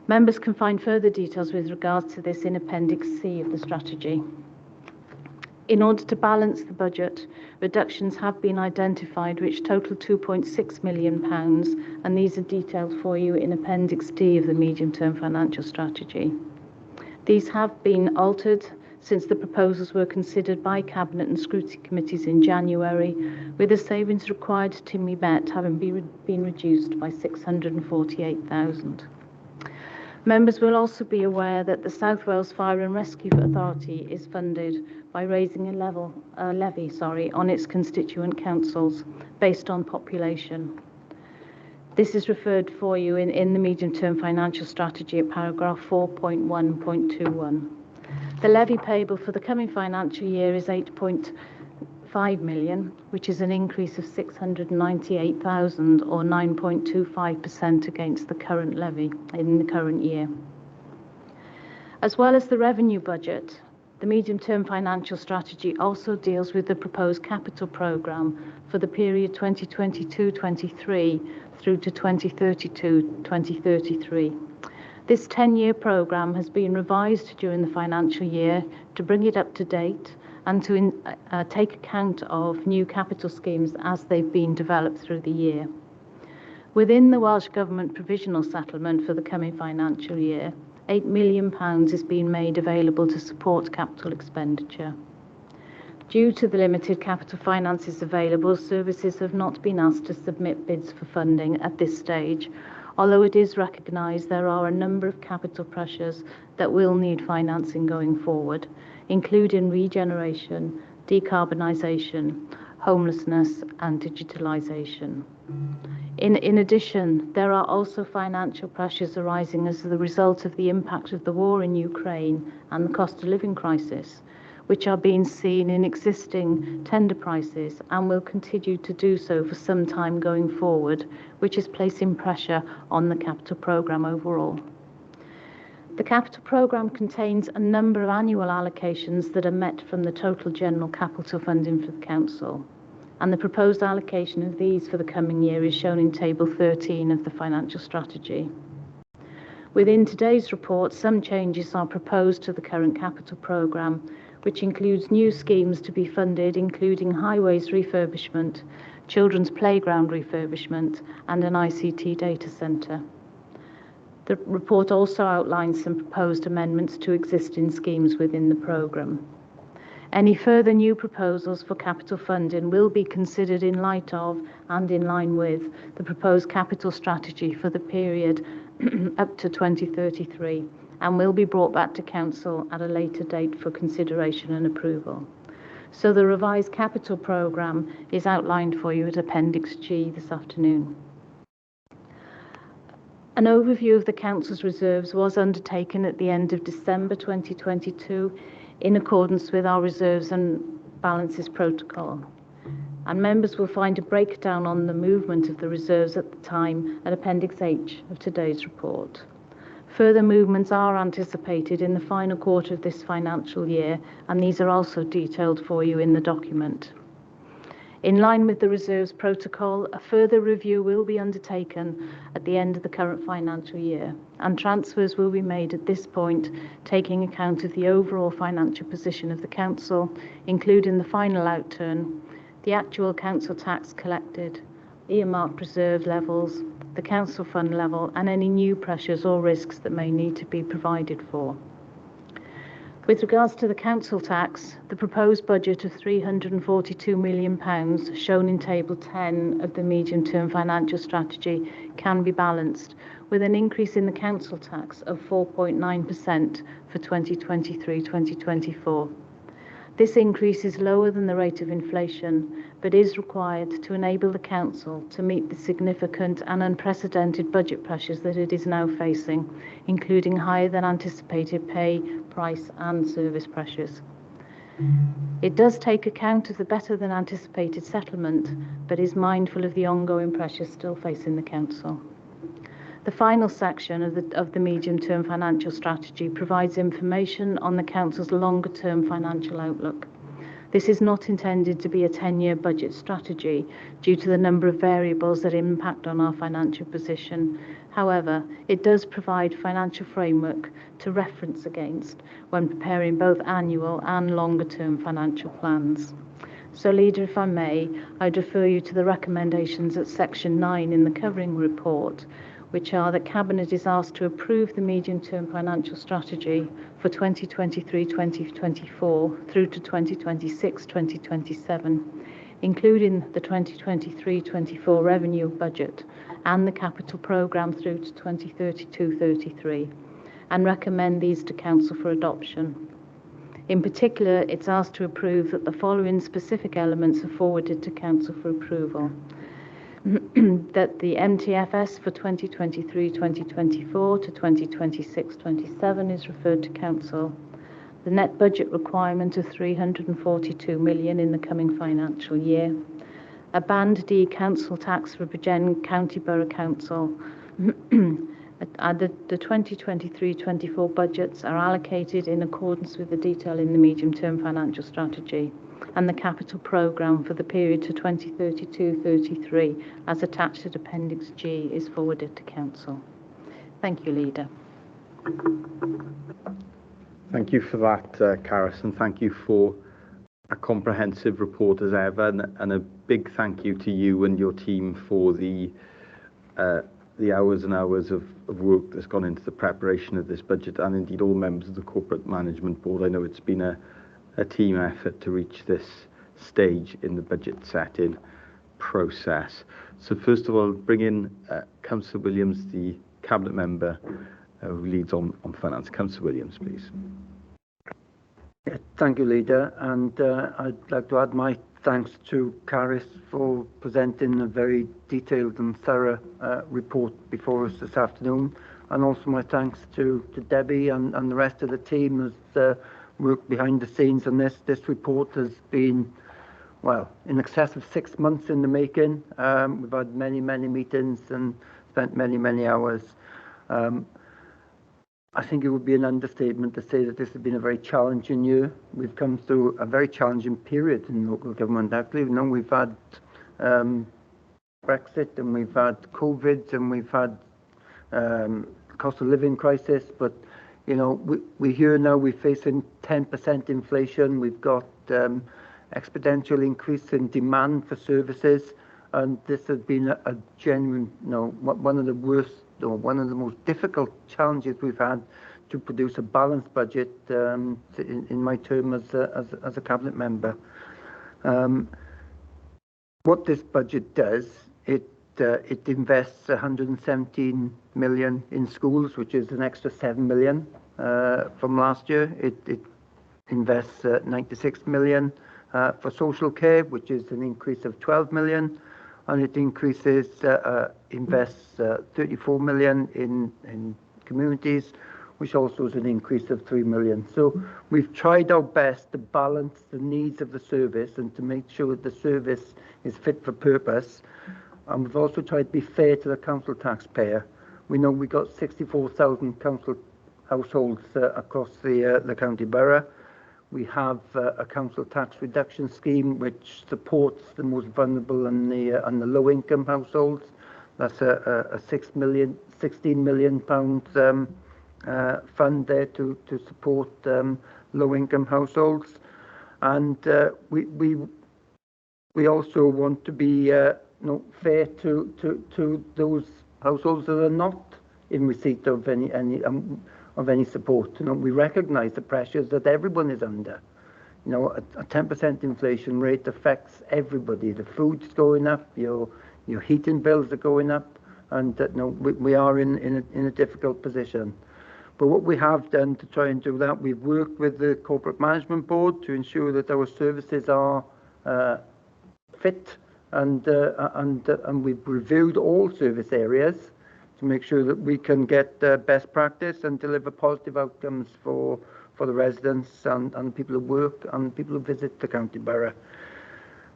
Members can find further details with regards to this in Appendix C of the strategy. In order to balance the budget, reductions have been identified which total £2.6 million, and these are detailed for you in Appendix D of the medium-term financial strategy. These have been altered since the proposals were considered by Cabinet and Scrutiny Committees in January, with the savings required to be met having been reduced by £648,000. Members will also be aware that the South Wales Fire and Rescue Authority is funded by raising a levy on its constituent councils based on population. This is referred for you in the medium-term financial strategy at paragraph 4.1.21. The levy payable for the coming financial year is 8.5 million, which is an increase of 698,000 or 9.25% against the current levy in the current year. As well as the revenue budget, the medium-term financial strategy also deals with the proposed capital programme for the period 2022-23 through to 2032-2033. This 10-year programme has been revised during the financial year to bring it up to date and to take account of new capital schemes as they've been developed through the year. Within the Welsh Government provisional settlement for the coming financial year, £8 million is being made available to support capital expenditure. Due to the limited capital finances available, services have not been asked to submit bids for funding at this stage, although it is recognised there are a number of capital pressures that will need financing going forward, including regeneration, decarbonisation, homelessness and digitalisation. In addition, there are also financial pressures arising as the result of the impact of the war in Ukraine and the cost of living crisis, which are being seen in existing tender prices and will continue to do so for some time going forward, which is placing pressure on the capital programme overall. The capital programme contains a number of annual allocations that are met from the total general capital funding for the Council, and the proposed allocation of these for the coming year is shown in Table 13 of the financial strategy. Within today's report, some changes are proposed to the current capital programme, which includes new schemes to be funded, including highways refurbishment, children's playground refurbishment, and an ICT data centre. The report also outlines some proposed amendments to existing schemes within the programme. Any further new proposals for capital funding will be considered in light of and in line with the proposed capital strategy for the period up to 2033 and will be brought back to Council at a later date for consideration and approval. So the revised capital programme is outlined for you at Appendix G this afternoon. An overview of the Council's reserves was undertaken at the end of December 2022 in accordance with our reserves and balances protocol. And members will find a breakdown on the movement of the reserves at the time at Appendix H of today's report. Further movements are anticipated in the final quarter of this financial year, and these are also detailed for you in the document. In line with the reserves protocol, a further review will be undertaken at the end of the current financial year, and transfers will be made at this point, taking account of the overall financial position of the Council, including the final outturn, the actual Council tax collected, earmarked reserve levels, the Council fund level, and any new pressures or risks that may need to be provided for. With regards to the Council tax, the proposed budget of £342 million, shown in Table 10 of the medium-term financial strategy, can be balanced, with an increase in the Council tax of 4.9% for 2023-2024. This increase is lower than the rate of inflation, but is required to enable the Council to meet the significant and unprecedented budget pressures that it is now facing, including higher than anticipated pay, price and service pressures. It does take account of the better than anticipated settlement, but is mindful of the ongoing pressures still facing the Council. The final section of the medium-term financial strategy provides information on the Council's longer-term financial outlook. This is not intended to be a 10-year budget strategy due to the number of variables that impact on our financial position. However, it does provide financial framework to reference against when preparing both annual and longer-term financial plans. So, Leader, if I may, I'd refer you to the recommendations at Section 9 in the covering report, which are that Cabinet is asked to approve the medium-term financial strategy for 2023-2024 through to 2026-2027, including the 2023-24 revenue budget and the capital programme through to 2032-33, and recommend these to Council for adoption. In particular, it's asked to approve that the following specific elements are forwarded to Council for approval. that the MTFS for 2023-2024 to 2026-27 is referred to Council. The net budget requirement of 342 million in the coming financial year. A Band D council tax for Bridgend County Borough Council. The 2023-24 budgets are allocated in accordance with the detail in the medium-term financial strategy, and the capital programme for the period to 2032-33 as attached at Appendix G is forwarded to Council. Thank you, Leader. Thank you for that, Caris, and thank you for a comprehensive report as ever, and a big thank you to you and your team for the hours and hours of work that's gone into the preparation of this budget, and indeed all members of the Corporate Management Board. I know it's been a team effort to reach this stage in the budget setting process. So first of all, bring in Councillor Williams, the Cabinet Member who leads on finance. Councillor Williams, please. Yeah, thank you, Leader, and I'd like to add my thanks to Caris for presenting a very detailed and thorough report before us this afternoon, and also my thanks to Debbie and the rest of the team who's worked behind the scenes on this. This report has been, well, in excess of 6 months in the making. We've had many meetings and spent many hours. I think it would be an understatement to say that this has been a very challenging year. We've come through a very challenging period in local government, actually. You know, we've had Brexit, and we've had COVID, and we've had cost of living crisis. But, you know, we're here now, we're facing 10% inflation. We've got exponential increase in demand for services. And this has been a genuine, you know, one of the worst, or one of the most difficult challenges we've had to produce a balanced budget in my term as a Cabinet Member. What this budget does, it invests 117 million in schools, which is an extra 7 million from last year. It invests 96 million for social care, which is an increase of 12 million. And it invests 34 million in communities, which also is an increase of 3 million. So we've tried our best to balance the needs of the service and to make sure that the service is fit for purpose. And we've also tried to be fair to the council taxpayer. We know we got 64,000 council households across the county borough. We have a council tax reduction scheme which supports the most vulnerable and the low-income households. That's a 16 million pound fund there to support low-income households, and we also want to be fair to those households that are not in receipt of any support. You know, we recognise the pressures that everyone is under. You know, a 10% inflation rate affects everybody. The food's going up, your heating bills are going up, and we are in a difficult position. But what we have done to try and do that, we've worked with the Corporate Management Board to ensure that our services are fit, and we've reviewed all service areas to make sure that we can get best practice and deliver positive outcomes for the residents and people who work and people who visit the county borough.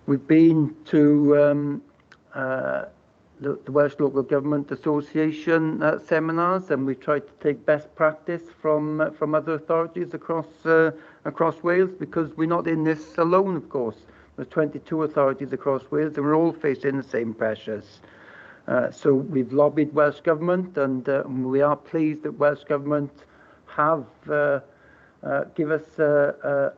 We've been to the Welsh Local Government Association seminars, and we've tried to take best practice from other authorities across Wales, because we're not in this alone, of course. There's 22 authorities across Wales, and we're all facing the same pressures. So we've lobbied Welsh Government, and we are pleased that Welsh Government have give us a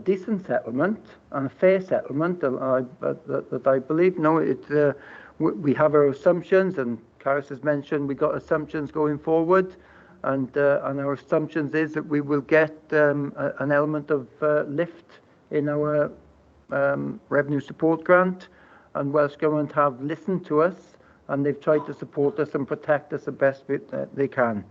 decent settlement and a fair settlement that I believe. No, we have our assumptions, and Caris has mentioned we got assumptions going forward, and our assumptions is that we will get an element of lift in our revenue support grant, and Welsh Government have listened to us, and they've tried to support us and protect us the best they can.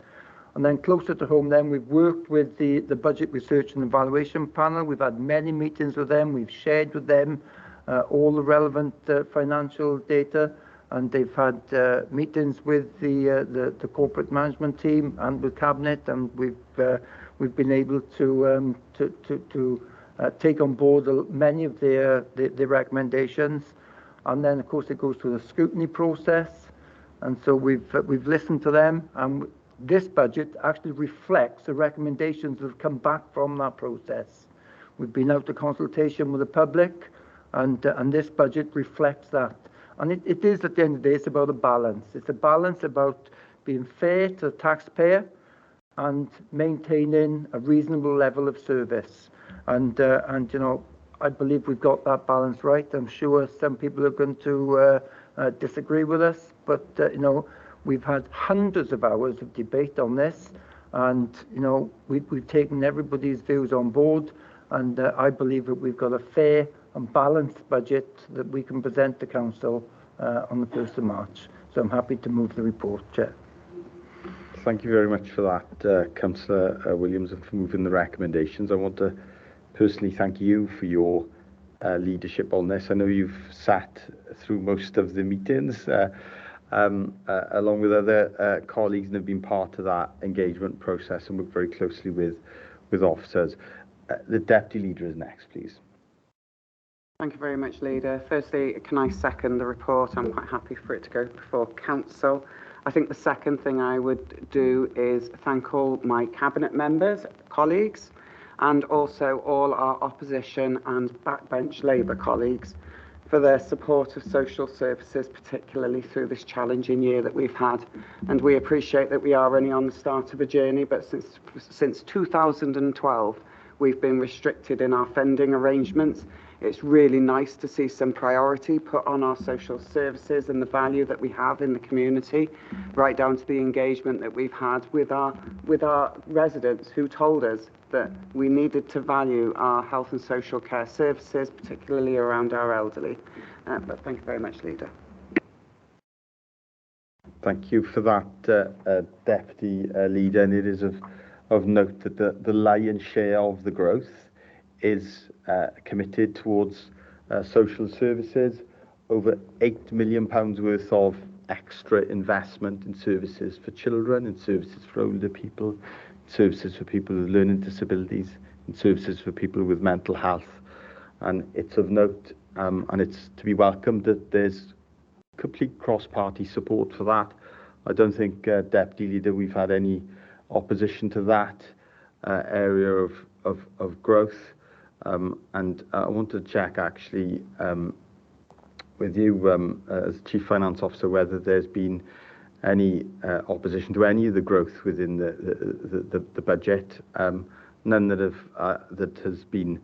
And then closer to home, then we've worked with the Budget Research and Evaluation Panel. We've had many meetings with them. We've shared with them all the relevant financial data, and they've had meetings with the corporate management team and with cabinet, and we've been able to take on board many of their recommendations, and then of course it goes through the scrutiny process, and so we've listened to them, and this budget actually reflects the recommendations that have come back from that process. We've been out to consultation with the public, and this budget reflects that. And it is, at the end of the day, it's about a balance. It's a balance about being fair to the taxpayer and maintaining a reasonable level of service. And you know, I believe we've got that balance right. I'm sure some people are going to disagree with us, but you know, we've had hundreds of hours of debate on this, and you know, we've taken everybody's views on board, and I believe that we've got a fair and balanced budget that we can present to Council on the 1st of March. So I'm happy to move the report, Chair. Thank you very much for that, Councillor Williams, and for moving the recommendations. I want to personally thank you for your leadership on this. I know you've sat through most of the meetings along with other colleagues, and have been part of that engagement process and worked very closely with officers. The Deputy Leader is next, please. Thank you very much, Leader. Firstly, can I second the report? I'm quite happy for it to go before Council. I think the second thing I would do is thank all my Cabinet members, colleagues, and also all our opposition and backbench Labour colleagues for their support of social services, particularly through this challenging year that we've had. And we appreciate that we are only on the start of a journey, but since 2012, we've been restricted in our funding arrangements. It's really nice to see some priority put on our social services and the value that we have in the community, right down to the engagement that we've had with our residents who told us that we needed to value our health and social care services, particularly around our elderly. But thank you very much, Leader. Thank you for that, Deputy Leader. And it is of note that the lion's share of the growth is committed towards social services, over £8 million worth of extra investment in services for children, in services for older people, services for people with learning disabilities, in services for people with mental health. And it's of note, and it's to be welcomed, that there's complete cross-party support for that. I don't think, Deputy Leader, we've had any opposition to that area of growth. And I want to check actually with you as Chief Finance Officer whether there's been any opposition to any of the growth within the budget. None that has been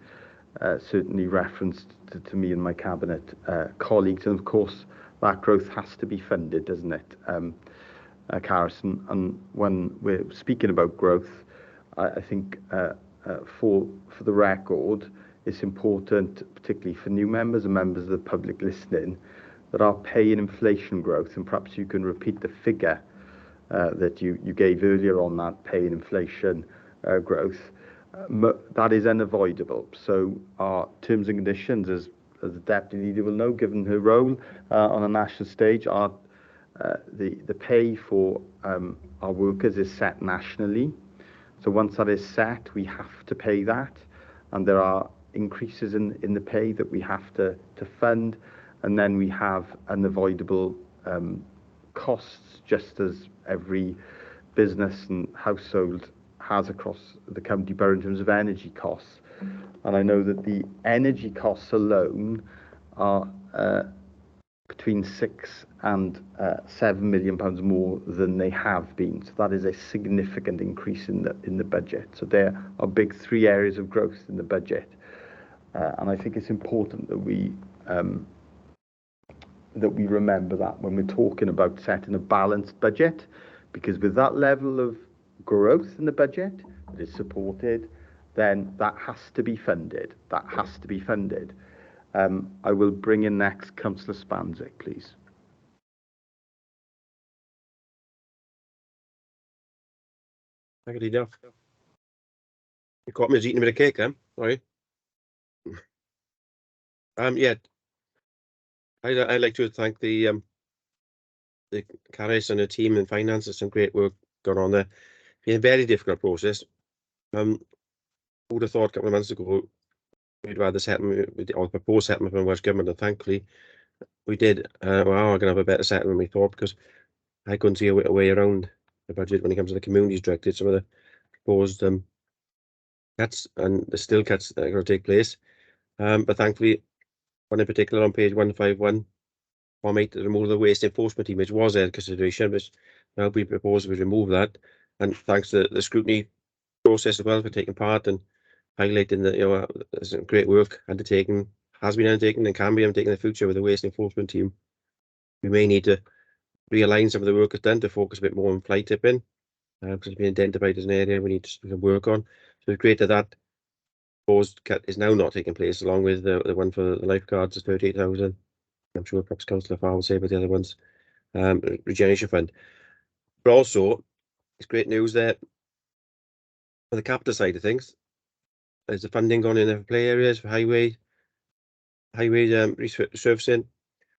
certainly referenced to me and my Cabinet colleagues. And of course, that growth has to be funded, doesn't it, Carson? And when we're speaking about growth, I think for the record, it's important, particularly for new members and members of the public listening, that our pay and inflation growth, and perhaps you can repeat the figure that you gave earlier on that pay and inflation growth, that is unavoidable. So our terms and conditions, as the Deputy Leader will know, given her role on a national stage, are the pay for our workers is set nationally. So once that is set, we have to pay that, and there are increases in the pay that we have to fund, and then we have unavoidable costs, just as every business and household has across the county borough in terms of energy costs. And I know that the energy costs alone are between £6 and £7 million more than they have been. So that is a significant increase in the budget. So there are big three areas of growth in the budget, and I think it's important that we remember that when we're talking about setting a balanced budget, because with that level of growth in the budget that is supported, then that has to be funded. That has to be funded. I will bring in next Councillor Spanzik, please. Thank you, Leader. You caught me as eating a bit of cake then. Sorry. Yeah. I'd like to thank the the Caris and her team in finance has some great work going on there. It's been a very difficult process. Who would have thought a couple of months ago we'd rather settlement or proposed settlement from Welsh Government, and thankfully we did. We are going to have a better settlement than we thought, because I couldn't see a way around the budget when it comes to the communities directed. Some of the proposed cuts and the still cuts that are going to take place. But thankfully, one in particular on page 151, Form 8, to remove the waste enforcement team, which was a consideration, but now we propose we remove that. And thanks to the scrutiny process as well for taking part and highlighting that, you know, there's some great work undertaken, has been undertaken and can be undertaken in the future with the waste enforcement team. We may need to realign some of the work that's done to focus a bit more on fly tipping, because it's been identified as an area we need to work on. So it's great that that proposed cut is now not taking place, along with the one for the lifeguards is 38,000. I'm sure perhaps Councillor Farr will say about the other ones. Regeneration Fund. But also, it's great news that for the capital side of things, there's the funding gone in there for play areas, for highway resurfacing,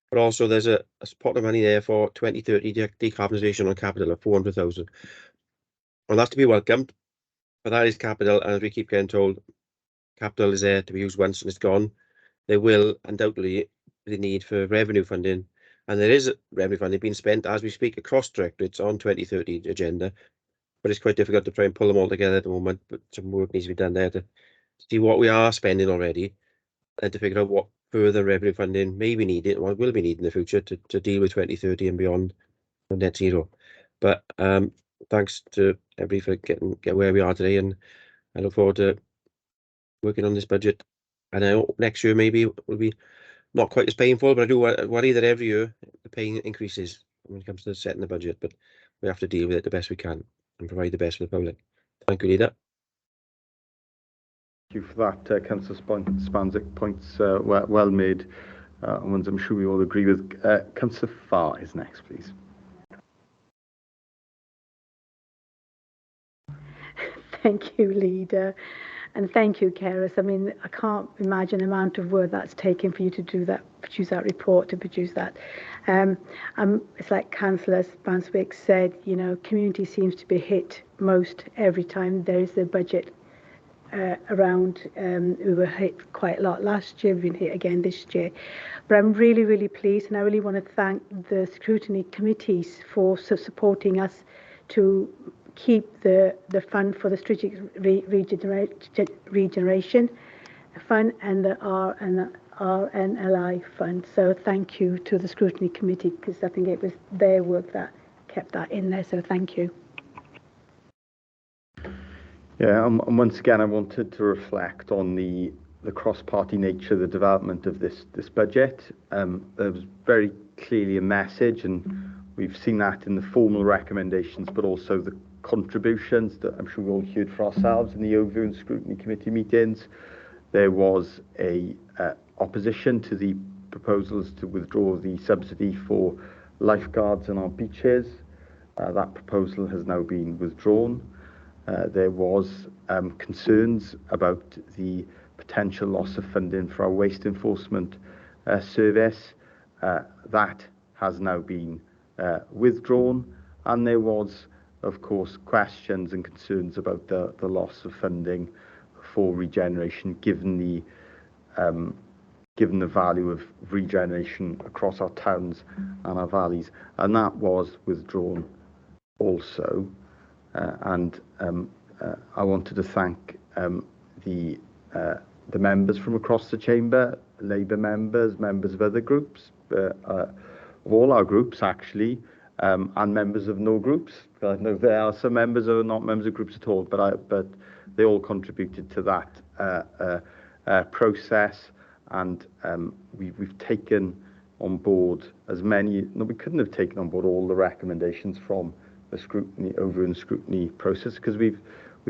but also there's a pot of money there for 2030 decarbonisation on capital of 400,000. Well, that's to be welcomed, but that is capital, and as we keep getting told, capital is there to be used once and it's gone. There will undoubtedly be the need for revenue funding, and there is revenue funding being spent as we speak across directorates on 2030 agenda, but it's quite difficult to try and pull them all together at the moment. But some work needs to be done there to see what we are spending already, and to figure out what further revenue funding may be needed, or will be needed in the future to deal with 2030 and beyond net zero. But thanks to everybody for get where we are today, and I look forward to working on this budget. And I hope next year maybe will be not quite as painful, but I do worry that every year the pain increases when it comes to setting the budget, but we have to deal with it the best we can and provide the best for the public. Thank you, Leader. Thank you for that, Councillor Spanzik. Points well made, and ones I'm sure we all agree with. Councillor Farr is next, please. Thank you, Leader, and thank you, Keris. I mean, I can't imagine the amount of work that's taken for you to do that, produce that report, to produce that. It's like Councillor Spanzik said, you know, community seems to be hit most every time there is a budget around. We were hit quite a lot last year, we've been hit again this year. But I'm really, really pleased, and I really want to thank the scrutiny committees for supporting us to keep the fund for the strategic regeneration fund and the RNLI fund. So thank you to the scrutiny committee, because I think it was their work that kept that in there. So thank you. Yeah, and once again, I wanted to reflect on the cross-party nature of the development of this budget. There was very clearly a message, and we've seen that in the formal recommendations, but also the contributions that I'm sure we all heard for ourselves in the overview and scrutiny committee meetings. There was a opposition to the proposals to withdraw the subsidy for lifeguards on our beaches. That proposal has now been withdrawn. There was concerns about the potential loss of funding for our waste enforcement service. That has now been withdrawn, and there was, of course, questions and concerns about the loss of funding for regeneration, given the value of regeneration across our towns and our valleys, and that was withdrawn also. I wanted to thank the members from across the chamber, Labour members, members of other groups, of all our groups actually, and members of no groups. I know there are some members who are not members of groups at all, but they all contributed to that process, and we've taken on board as many. No, we couldn't have taken on board all the recommendations from the scrutiny scrutiny process, because we've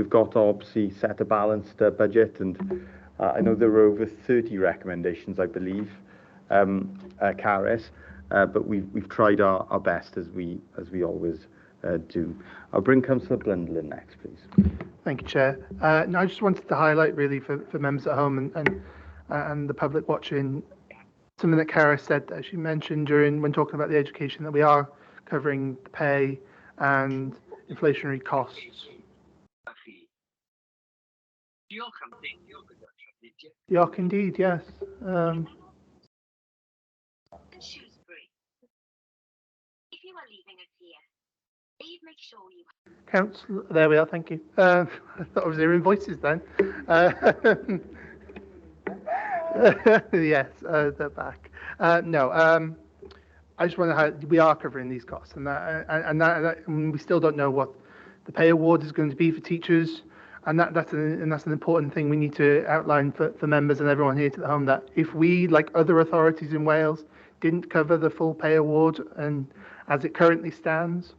got obviously set a balanced budget, and I know there were over 30 recommendations, I believe, Caris, but we've tried our best as we always do. I'll bring Councillor Blundell in next, please. Thank you, Chair. No, I just wanted to highlight really for members at home and the public watching something that Caris said, as she mentioned when talking about the education, that we are covering the pay and inflationary costs. York indeed, yes. If you are leaving us here, please make sure you... Council, there we are, thank you. I thought I was hearing voices then. Yes, they're back. No, I just want to highlight, we are covering these costs, and we still don't know what the pay award is going to be for teachers, and that's an important thing we need to outline for members and everyone here to the home, that if we, like other authorities in Wales, didn't cover the full pay award and as it currently stands,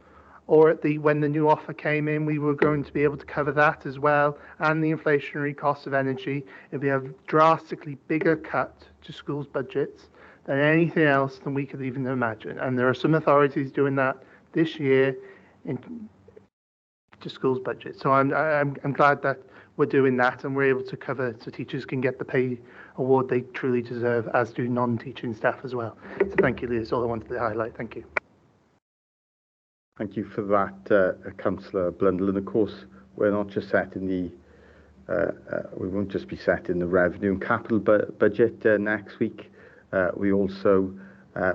or when the new offer came in, we were going to be able to cover that as well, and the inflationary costs of energy. It'd be a drastically bigger cut to schools' budgets than anything else than we could even imagine. And there are some authorities doing that this year to schools' budgets. So I'm glad that we're doing that and we're able to cover so teachers can get the pay award they truly deserve, as do non-teaching staff as well. So thank you, Lee. That's all I wanted to highlight. Thank you. Thank you for that, Councillor Blundell. And of course, we're not just setting we won't just be setting the revenue and capital budget next week. We also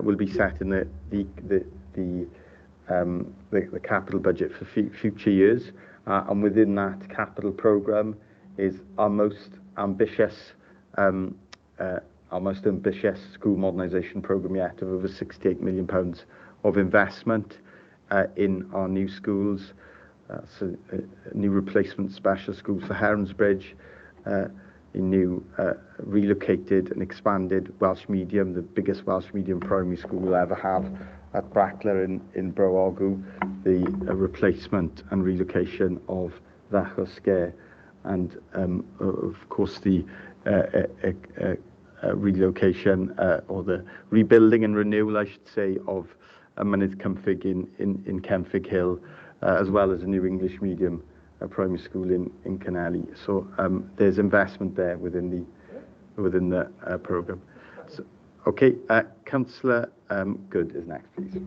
will be setting the capital budget for future years. And within that capital programme is our most ambitious school modernisation programme yet, of over £68 million of investment in our new schools, new replacement special schools for Heronsbridge, a new relocated and expanded Welsh medium, the biggest Welsh medium primary school we'll ever have at Brackler in Bro Ogw, the replacement and relocation of Ddachos Sgêr, and of course the relocation or the rebuilding and renewal, I should say, of Mynydd Cymfig in Kemfig Hill, as well as a new English medium primary school in Canelli. So there's investment there within the programme. So, okay, Councillor Good is next, please.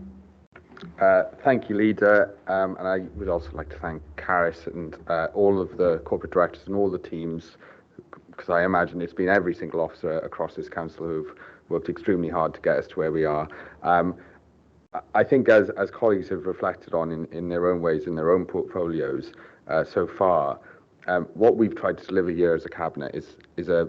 Thank you, Leader, and I would also like to thank Caris and all of the corporate directors and all the teams, because I imagine it's been every single officer across this council who've worked extremely hard to get us to where we are. I think as colleagues have reflected on in their own ways, in their own portfolios so far, what we've tried to deliver here as a cabinet is a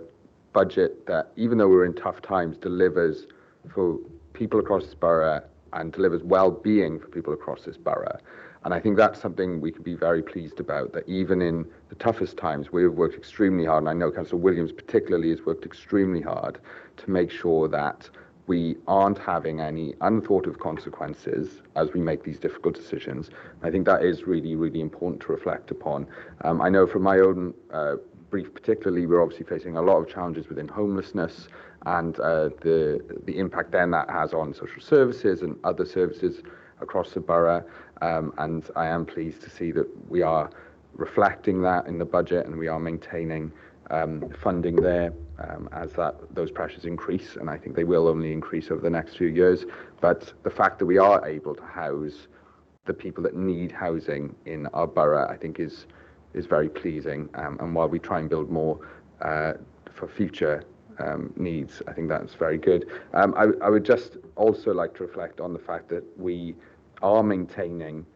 budget that, even though we're in tough times, delivers for people across this borough and delivers well-being for people across this borough. And I think that's something we can be very pleased about, that even in the toughest times, we have worked extremely hard, and I know Councillor Williams particularly has worked extremely hard to make sure that we aren't having any unthought of consequences as we make these difficult decisions. I think that is really, really important to reflect upon. I know from my own brief particularly, we're obviously facing a lot of challenges within homelessness and the impact then that has on social services and other services across the borough. And I am pleased to see that we are reflecting that in the budget and we are maintaining funding there as those pressures increase, and I think they will only increase over the next few years. But the fact that we are able to house the people that need housing in our borough, I think is very pleasing. And while we try and build more for future needs, I think that's very good. I would just also like to reflect on the fact that we are maintaining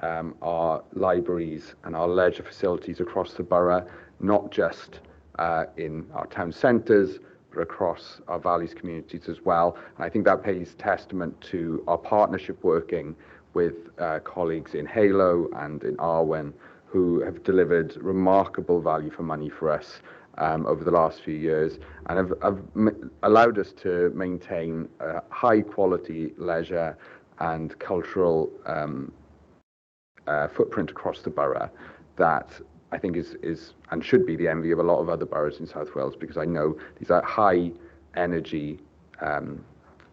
our libraries and our leisure facilities across the borough, not just in our town centres, but across our valleys communities as well. And I think that pays testament to our partnership working with colleagues in Halo and in Arwen, who have delivered remarkable value for money for us over the last few years, and have allowed us to maintain high quality leisure and cultural footprint across the borough that I think is and should be the envy of a lot of other boroughs in South Wales, because I know these are high energy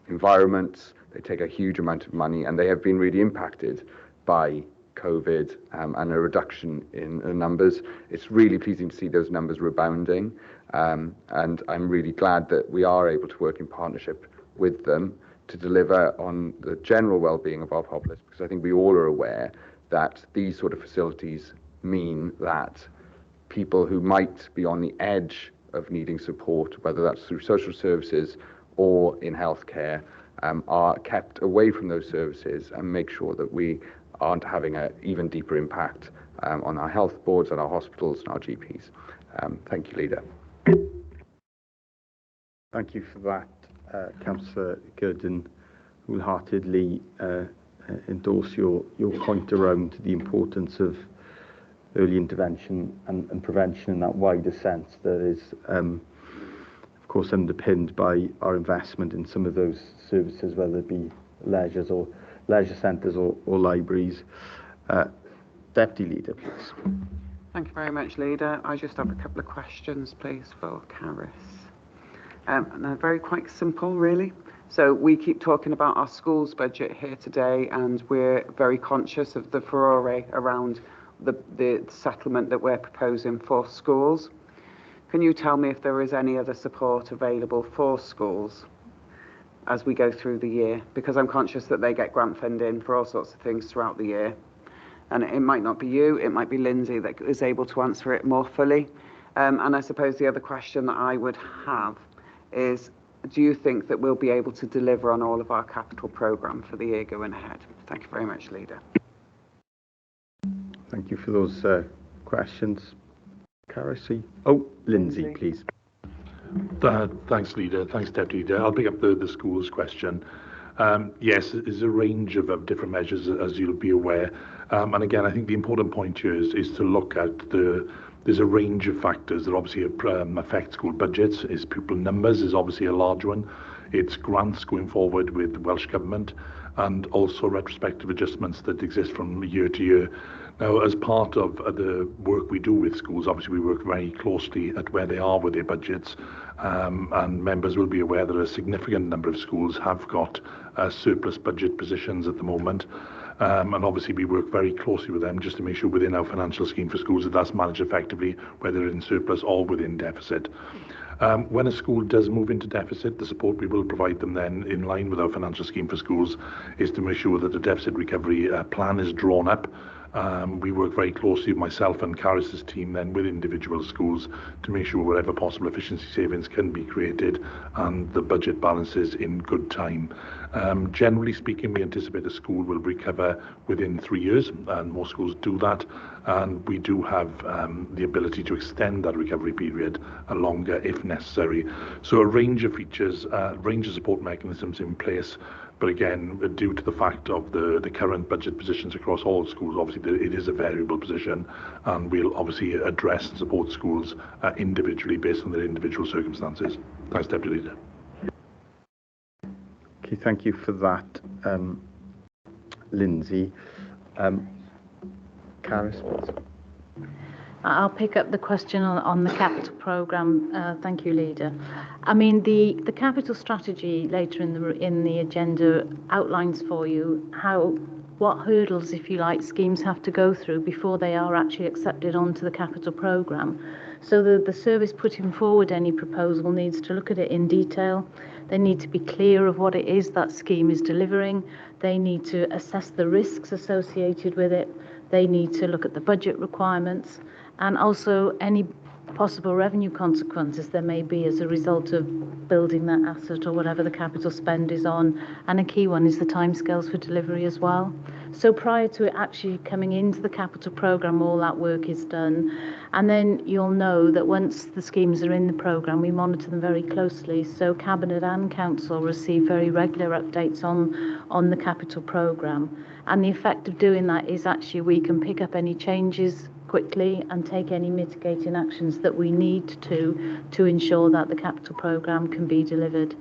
environments. They take a huge amount of money, and they have been really impacted by COVID and a reduction in the numbers. It's really pleasing to see those numbers rebounding, and I'm really glad that we are able to work in partnership with them to deliver on the general well-being of our populace, because I think we all are aware that these sort of facilities mean that people who might be on the edge of needing support, whether that's through social services or in healthcare, are kept away from those services, and make sure that we aren't having an even deeper impact on our health boards and our hospitals and our GPs. Thank you, Leader. Thank you for that, Councillor Gurdon. Wholeheartedly endorse your point around the importance of early intervention and prevention in that wider sense that is, of course, underpinned by our investment in some of those services, whether it be leisure centres or libraries. Deputy Leader, please. Thank you very much, Leader. I just have a couple of questions, please, for Carys. And they're quite simple, really. So we keep talking about our schools budget here today, and we're very conscious of the furore around the settlement that we're proposing for schools. Can you tell me if there is any other support available for schools as we go through the year? Because I'm conscious that they get grant funding for all sorts of things throughout the year. And it might not be you, it might be Lindsay that is able to answer it more fully. And I suppose the other question that I would have is, do you think that we'll be able to deliver on all of our capital programme for the year going ahead? Thank you very much, Leader. Thank you for those questions. Carys. Oh, Lindsay, please. Thanks, Leader. Thanks, Deputy Leader. I'll pick up the schools question. Yes, there's a range of different measures, as you'll be aware. And again, I think the important point here is to look at there's a range of factors that obviously affect school budgets. Is pupil numbers is obviously a large one. It's grants going forward with the Welsh Government, and also retrospective adjustments that exist from year to year. Now, as part of the work we do with schools, obviously we work very closely at where they are with their budgets, and members will be aware that a significant number of schools have got surplus budget positions at the moment. And obviously we work very closely with them just to make sure within our financial scheme for schools that that's managed effectively, whether in surplus or within deficit. When a school does move into deficit, the support we will provide them then in line with our financial scheme for schools is to make sure that the deficit recovery plan is drawn up. We work very closely with myself and Carys's team then with individual schools to make sure wherever possible efficiency savings can be created and the budget balances in good time. Generally speaking, we anticipate a school will recover within 3 years, and most schools do that, and we do have the ability to extend that recovery period longer if necessary. So a range of features, range of support mechanisms in place. But again, due to the fact of the current budget positions across all schools, obviously it is a variable position, and we'll obviously address and support schools individually based on their individual circumstances. Thanks, Deputy Leader. Okay, thank you for that, Lindsay. Carys, please. I'll pick up the question on the capital programme. Thank you, Leader. I mean, the capital strategy later in the agenda outlines for you what hurdles, if you like, schemes have to go through before they are actually accepted onto the capital programme. So the service putting forward any proposal needs to look at it in detail. They need to be clear of what it is that scheme is delivering. They need to assess the risks associated with it. They need to look at the budget requirements, and also any possible revenue consequences there may be as a result of building that asset or whatever the capital spend is on. And a key one is the timescales for delivery as well. So prior to it actually coming into the capital programme, all that work is done. And then you'll know that once the schemes are in the programme, we monitor them very closely. So Cabinet and Council receive very regular updates on the capital programme. And the effect of doing that is actually we can pick up any changes quickly and take any mitigating actions that we need to ensure that the capital programme can be delivered.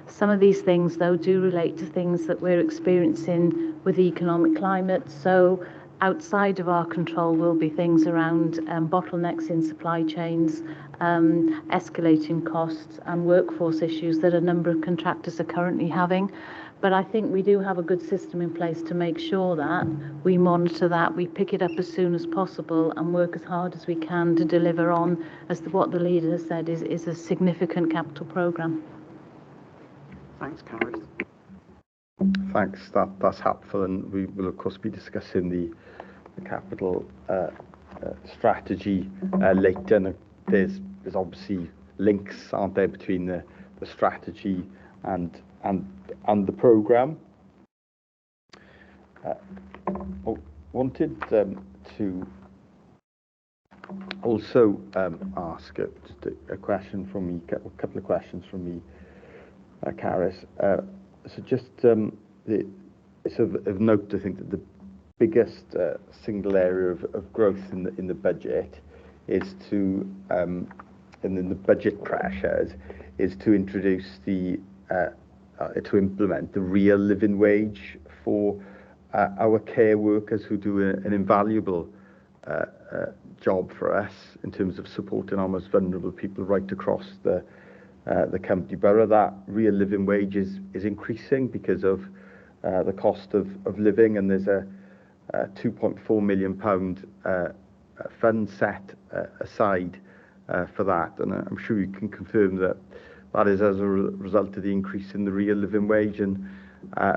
Some of these things, though, do relate to things that we're experiencing with the economic climate. So outside of our control will be things around bottlenecks in supply chains, escalating costs and workforce issues that a number of contractors are currently having. But I think we do have a good system in place to make sure that we monitor that, we pick it up as soon as possible and work as hard as we can to deliver on, what the Leader has said is a significant capital programme. Thanks, Carys. Thanks, that's helpful, and we will of course be discussing the capital strategy later. And there's obviously links, aren't there, between the strategy and the programme. Wanted to also ask just a question from me, a couple of questions from me, Carys. So just it's of note, I think, that the biggest single area of growth in the budget is to, and in the budget pressures, is to introduce to implement the real living wage for our care workers who do an invaluable job for us in terms of supporting our most vulnerable people right across the county borough. That real living wage is increasing because of the cost of living, and there's a £2.4 million fund set aside for that, and I'm sure you can confirm that that is as a result of the increase in the real living wage. And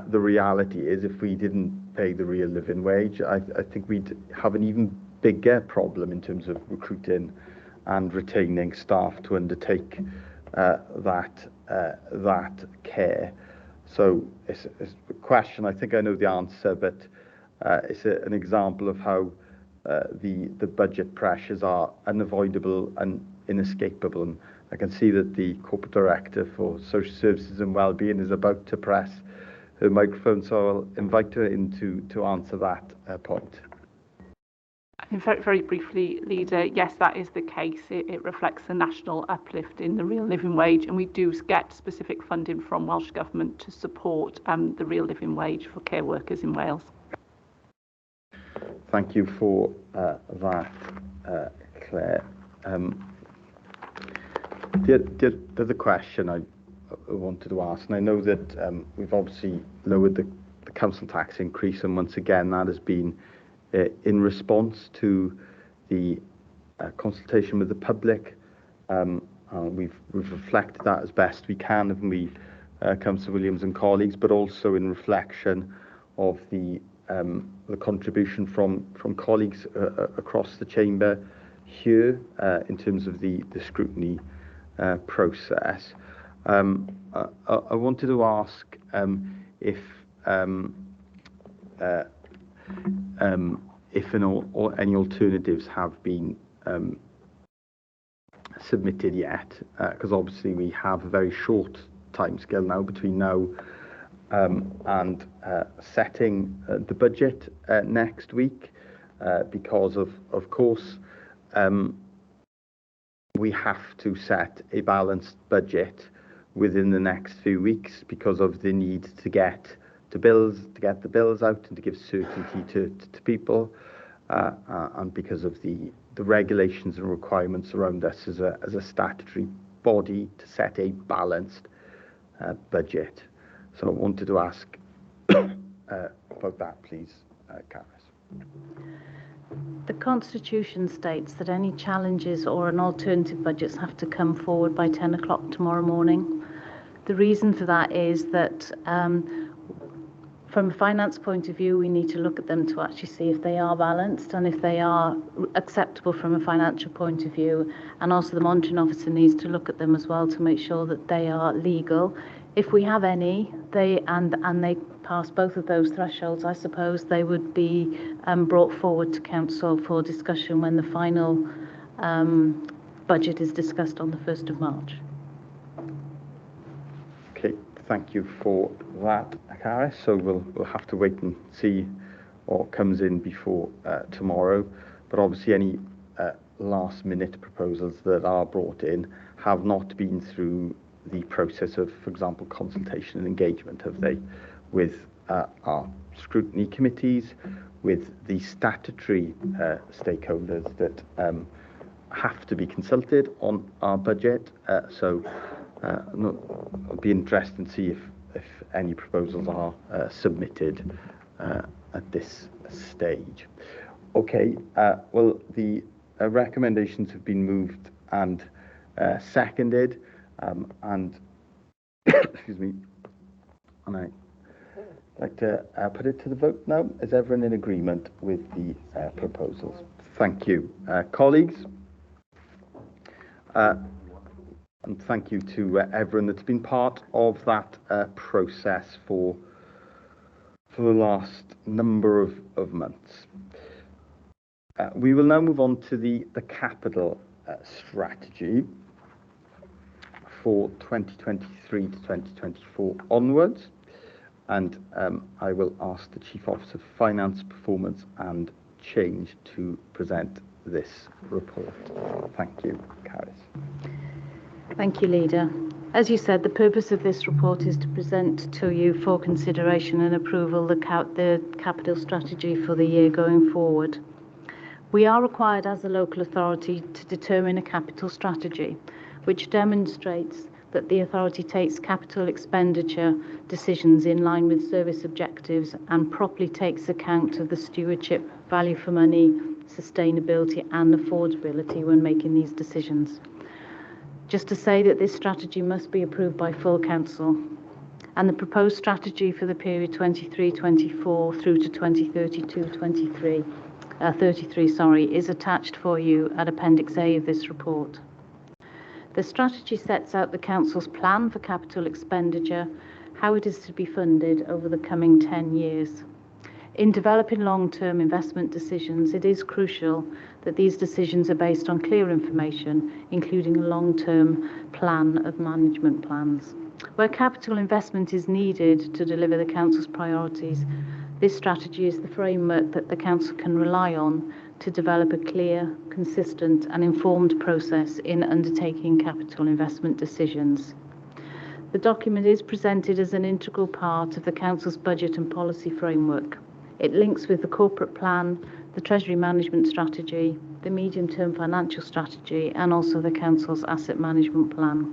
the reality is, if we didn't pay the real living wage, I think we'd have an even bigger problem in terms of recruiting and retaining staff to undertake that care. So it's a question, I think I know the answer, but it's an example of how the budget pressures are unavoidable and inescapable. And I can see that the Corporate Director for Social Services and Wellbeing is about to press her microphone, so I'll invite her in to answer that point. In fact, very briefly, Leader, yes, that is the case. It reflects the national uplift in the real living wage, and we do get specific funding from Welsh Government to support the real living wage for care workers in Wales. Thank you for that, Claire. The other question I wanted to ask, and I know that we've obviously lowered the council tax increase, and once again that has been in response to the consultation with the public. We've reflected that as best we can, haven't we, Councillor Williams and colleagues, but also in reflection of the contribution from colleagues across the chamber here in terms of the scrutiny process. I wanted to ask if any alternatives have been submitted yet, because obviously we have a very short timescale now between now and setting the budget next week, because of course we have to set a balanced budget within the next few weeks because of the need to get the bills out and to give certainty to people, and because of the regulations and requirements around us as a statutory body to set a balanced budget. So I wanted to ask about that, please, Carys. The Constitution states that any challenges or an alternative budgets have to come forward by 10 o'clock tomorrow morning. The reason for that is that from a finance point of view, we need to look at them to actually see if they are balanced and if they are acceptable from a financial point of view. And also the monitoring officer needs to look at them as well to make sure that they are legal. If we have any, they pass both of those thresholds, I suppose they would be brought forward to council for discussion when the final budget is discussed on the 1st of March. Okay, thank you for that, Carys. So we'll have to wait and see what comes in before tomorrow. But obviously any last-minute proposals that are brought in have not been through the process of, for example, consultation and engagement, have they, with our scrutiny committees, with the statutory stakeholders that have to be consulted on our budget. So I'll be interested to see if any proposals are submitted at this stage. Okay, well, the recommendations have been moved and seconded, and excuse me, and I'd like to put it to the vote now. Is everyone in agreement with the proposals? Thank you. Colleagues, and thank you to everyone that's been part of that process for the last number of months. We will now move on to the capital strategy for 2023 to 2024 onwards. And I will ask the Chief Officer for Finance, Performance and Change to present this report. Thank you, Carys. Thank you, Leader. As you said, the purpose of this report is to present to you for consideration and approval the capital strategy for the year going forward. We are required as a local authority to determine a capital strategy, which demonstrates that the authority takes capital expenditure decisions in line with service objectives and properly takes account of the stewardship, value for money, sustainability and affordability when making these decisions. Just to say that this strategy must be approved by full council, and the proposed strategy for the period 23-24 through to 2032-33 is attached for you at Appendix A of this report. The strategy sets out the Council's plan for capital expenditure, how it is to be funded over the coming 10 years. In developing long-term investment decisions, it is crucial that these decisions are based on clear information, including a long-term plan of management plans. Where capital investment is needed to deliver the Council's priorities, this strategy is the framework that the Council can rely on to develop a clear, consistent and informed process in undertaking capital investment decisions. The document is presented as an integral part of the Council's budget and policy framework. It links with the corporate plan, the Treasury Management Strategy, the medium-term financial strategy and also the Council's asset management plan.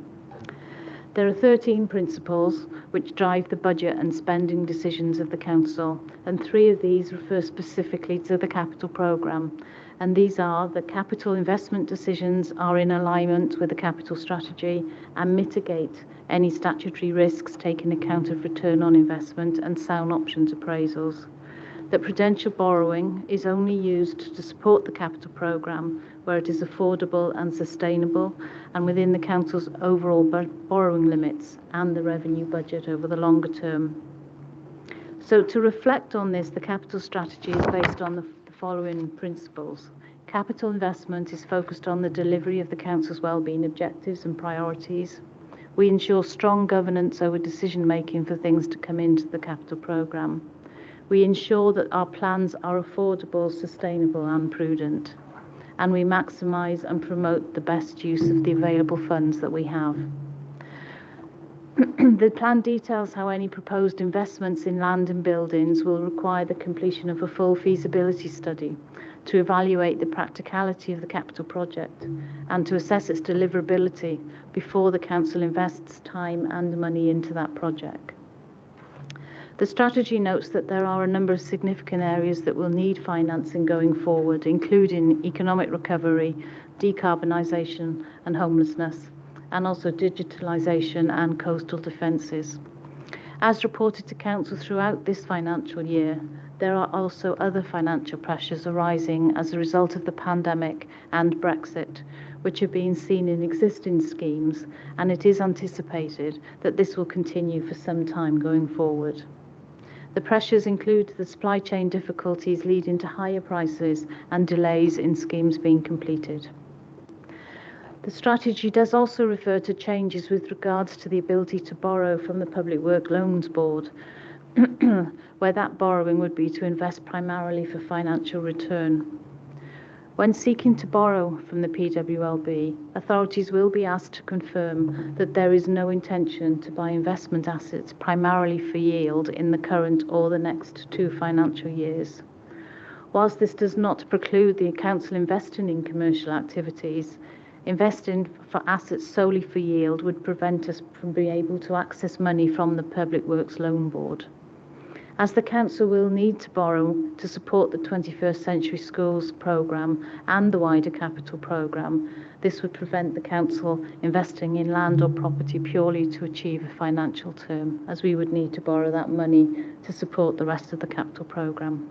There are 13 principles which drive the budget and spending decisions of the Council, and 3 of these refer specifically to the capital programme. And these are that capital investment decisions are in alignment with the capital strategy and mitigate any statutory risks taking account of return on investment and sound options appraisals. That prudential borrowing is only used to support the capital programme where it is affordable and sustainable and within the Council's overall borrowing limits and the revenue budget over the longer term. So to reflect on this, the capital strategy is based on the following principles. Capital investment is focused on the delivery of the Council's wellbeing objectives and priorities. We ensure strong governance over decision making for things to come into the capital programme. We ensure that our plans are affordable, sustainable and prudent. And we maximise and promote the best use of the available funds that we have. The plan details how any proposed investments in land and buildings will require the completion of a full feasibility study to evaluate the practicality of the capital project and to assess its deliverability before the Council invests time and money into that project. The strategy notes that there are a number of significant areas that will need financing going forward, including economic recovery, decarbonisation and homelessness, and also digitalisation and coastal defences. As reported to Council throughout this financial year, there are also other financial pressures arising as a result of the pandemic and Brexit, which are being seen in existing schemes, and it is anticipated that this will continue for some time going forward. The pressures include the supply chain difficulties leading to higher prices and delays in schemes being completed. The strategy does also refer to changes with regards to the ability to borrow from the Public Works Loans Board, where that borrowing would be to invest primarily for financial return. When seeking to borrow from the PWLB, authorities will be asked to confirm that there is no intention to buy investment assets primarily for yield in the current or the next 2 financial years. Whilst this does not preclude the Council investing in commercial activities, investing for assets solely for yield would prevent us from being able to access money from the Public Works Loan Board. As the Council will need to borrow to support the 21st Century Schools programme and the wider capital programme, This would prevent the council investing in land or property purely to achieve a financial term, as we would need to borrow that money to support the rest of the capital programme.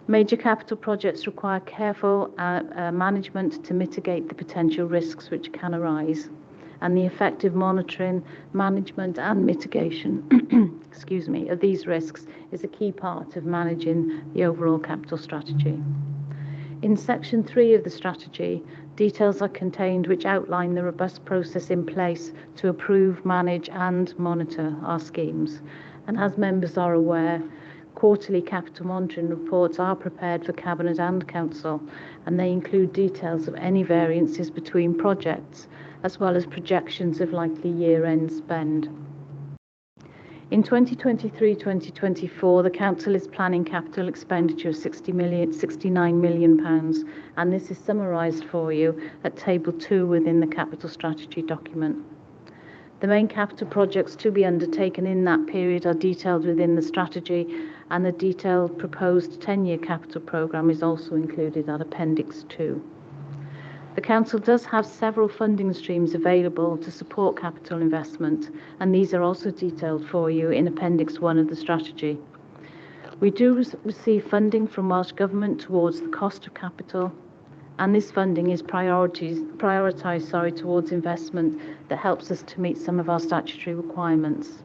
Major capital projects require careful management to mitigate the potential risks which can arise, and the effective monitoring, management and mitigation of these risks is a key part of managing the overall capital strategy. In section 3 of the strategy, details are contained which outline the robust process in place to approve, manage and monitor our schemes. And as members are aware, quarterly capital monitoring reports are prepared for Cabinet and Council, and they include details of any variances between projects, as well as projections of likely year-end spend. In 2023-2024, the Council is planning capital expenditure of £69 million, and this is summarised for you at Table 2 within the Capital Strategy document. The main capital projects to be undertaken in that period are detailed within the strategy, and the detailed proposed 10-year capital programme is also included at Appendix 2. The Council does have several funding streams available to support capital investment, and these are also detailed for you in Appendix 1 of the strategy. We do receive funding from Welsh Government towards the cost of capital, and this funding is prioritised towards investment that helps us to meet some of our statutory requirements.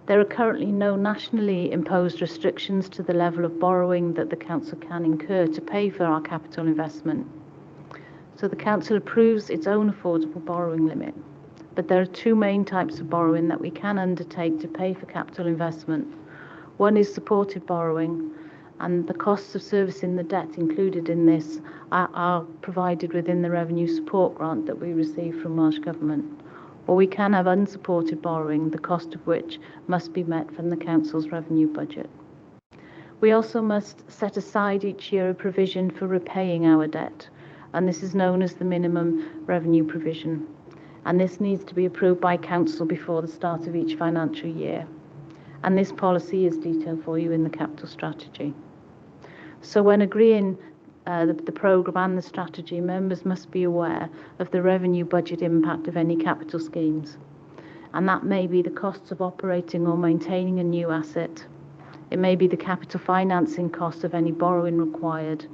There are currently no nationally imposed restrictions to the level of borrowing that the Council can incur to pay for our capital investment. So the Council approves its own affordable borrowing limit, but there are two main types of borrowing that we can undertake to pay for capital investment. One is supported borrowing, and the costs of servicing the debt included in this are provided within the revenue support grant that we receive from Welsh Government. Or we can have unsupported borrowing, the cost of which must be met from the Council's revenue budget. We also must set aside each year a provision for repaying our debt, and this is known as the minimum revenue provision. And this needs to be approved by Council before the start of each financial year. And this policy is detailed for you in the capital strategy. So when agreeing the programme and the strategy, members must be aware of the revenue budget impact of any capital schemes. And that may be the costs of operating or maintaining a new asset. It may be the capital financing cost of any borrowing required,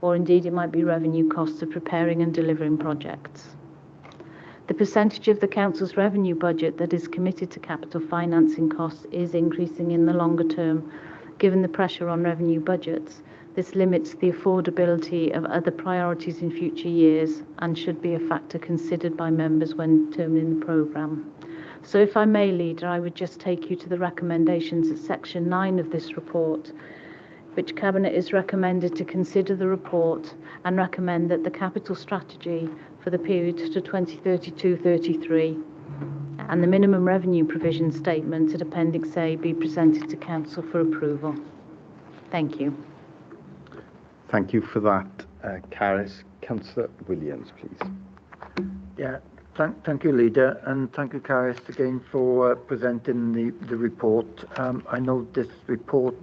or indeed it might be revenue costs of preparing and delivering projects. The percentage of the Council's revenue budget that is committed to capital financing costs is increasing in the longer term. Given the pressure on revenue budgets, this limits the affordability of other priorities in future years and should be a factor considered by members when determining the programme. So if I may, Leader, I would just take you to the recommendations at Section 9 of this report, which Cabinet is recommended to consider the report and recommend that the capital strategy for the period to 2032-33 and the minimum revenue provision statement at Appendix A be presented to Council for approval. Thank you. Thank you for that, Caris. Councillor Williams, please. Yeah, thank you, Leader, and thank you, Caris, again for presenting the report. I know this report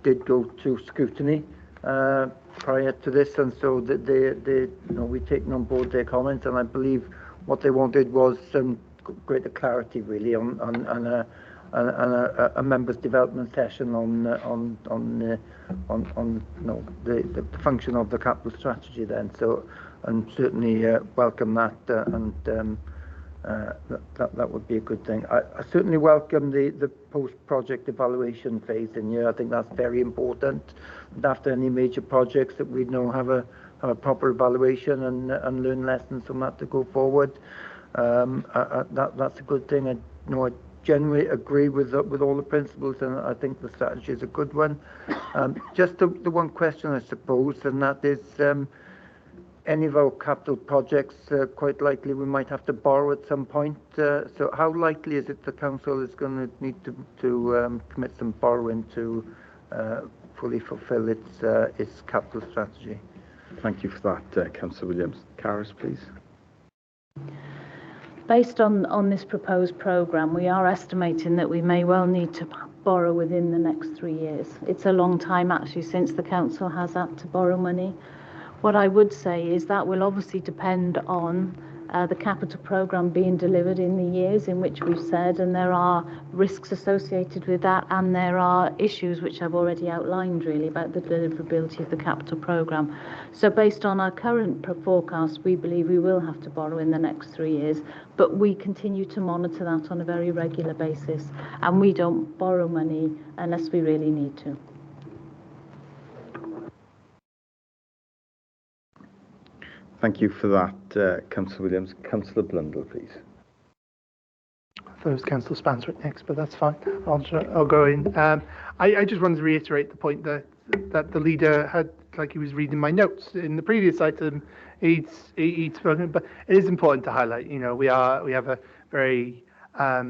did go to scrutiny prior to this, and so we taken on board their comments, and I believe what they wanted was some greater clarity, really, on a members' development session on the function of the capital strategy. Then, so and certainly welcome that, and that would be a good thing. I certainly welcome the post-project evaluation phase in here. I think that's very important. And after any major projects, that we have a proper evaluation and learn lessons from that to go forward. That's a good thing. I generally agree with all the principles, and I think the strategy is a good one. Just the one question, I suppose, and that is, any of our capital projects, quite likely we might have to borrow at some point. So how likely is it the Council is going to need to commit some borrowing to fully fulfil its capital strategy? Thank you for that, Councillor Williams. Caris, please. Based on this proposed programme, we are estimating that we may well need to borrow within the next 3 years. It's a long time, actually, since the Council has had to borrow money. What I would say is that will obviously depend on the capital programme being delivered in the years in which we've said, and there are risks associated with that, and there are issues which I've already outlined really about the deliverability of the capital programme. So based on our current forecast, we believe we will have to borrow in the next 3 years, but we continue to monitor that on a very regular basis, and we don't borrow money unless we really need to. Thank you for that, Councillor Williams. Councillor Blundell, please. I thought it was Councillor Spanswick next, but that's fine. I'll go in. I just wanted to reiterate the point that the leader had, like he was reading my notes in the previous item. He'd spoken, but it is important to highlight. You know, we have a very our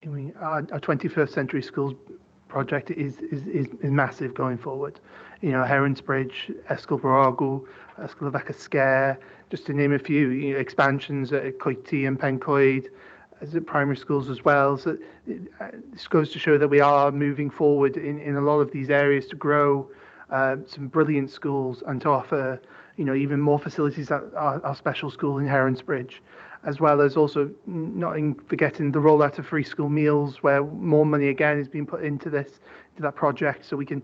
21st century schools project is massive going forward. You know, Heronsbridge, Ysgol Borogw, Ysgol of Scare, just to name a few. You know, expansions at Coety and Pencoed, as at primary schools as well. So this goes to show that we are moving forward in a lot of these areas to grow some brilliant schools and to offer, you know, even more facilities at our special school in Heronsbridge, as well as also not forgetting the rollout of free school meals, where more money again is being put into that project, so we can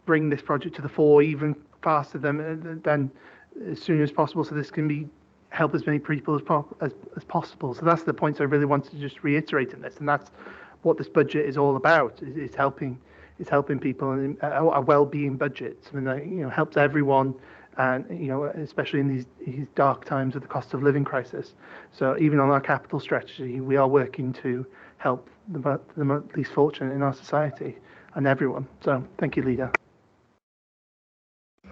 bring this project to the fore even faster than as soon as possible, so this can help as many people as possible. So that's the point I really wanted to just reiterate in this, and that's what this budget is all about. Is helping people, and a well-being budget, something that, you know, helps everyone, and, you know, especially in these dark times of the cost of living crisis. So even on our capital strategy, we are working to help the least fortunate in our society and everyone. So thank you, Leader.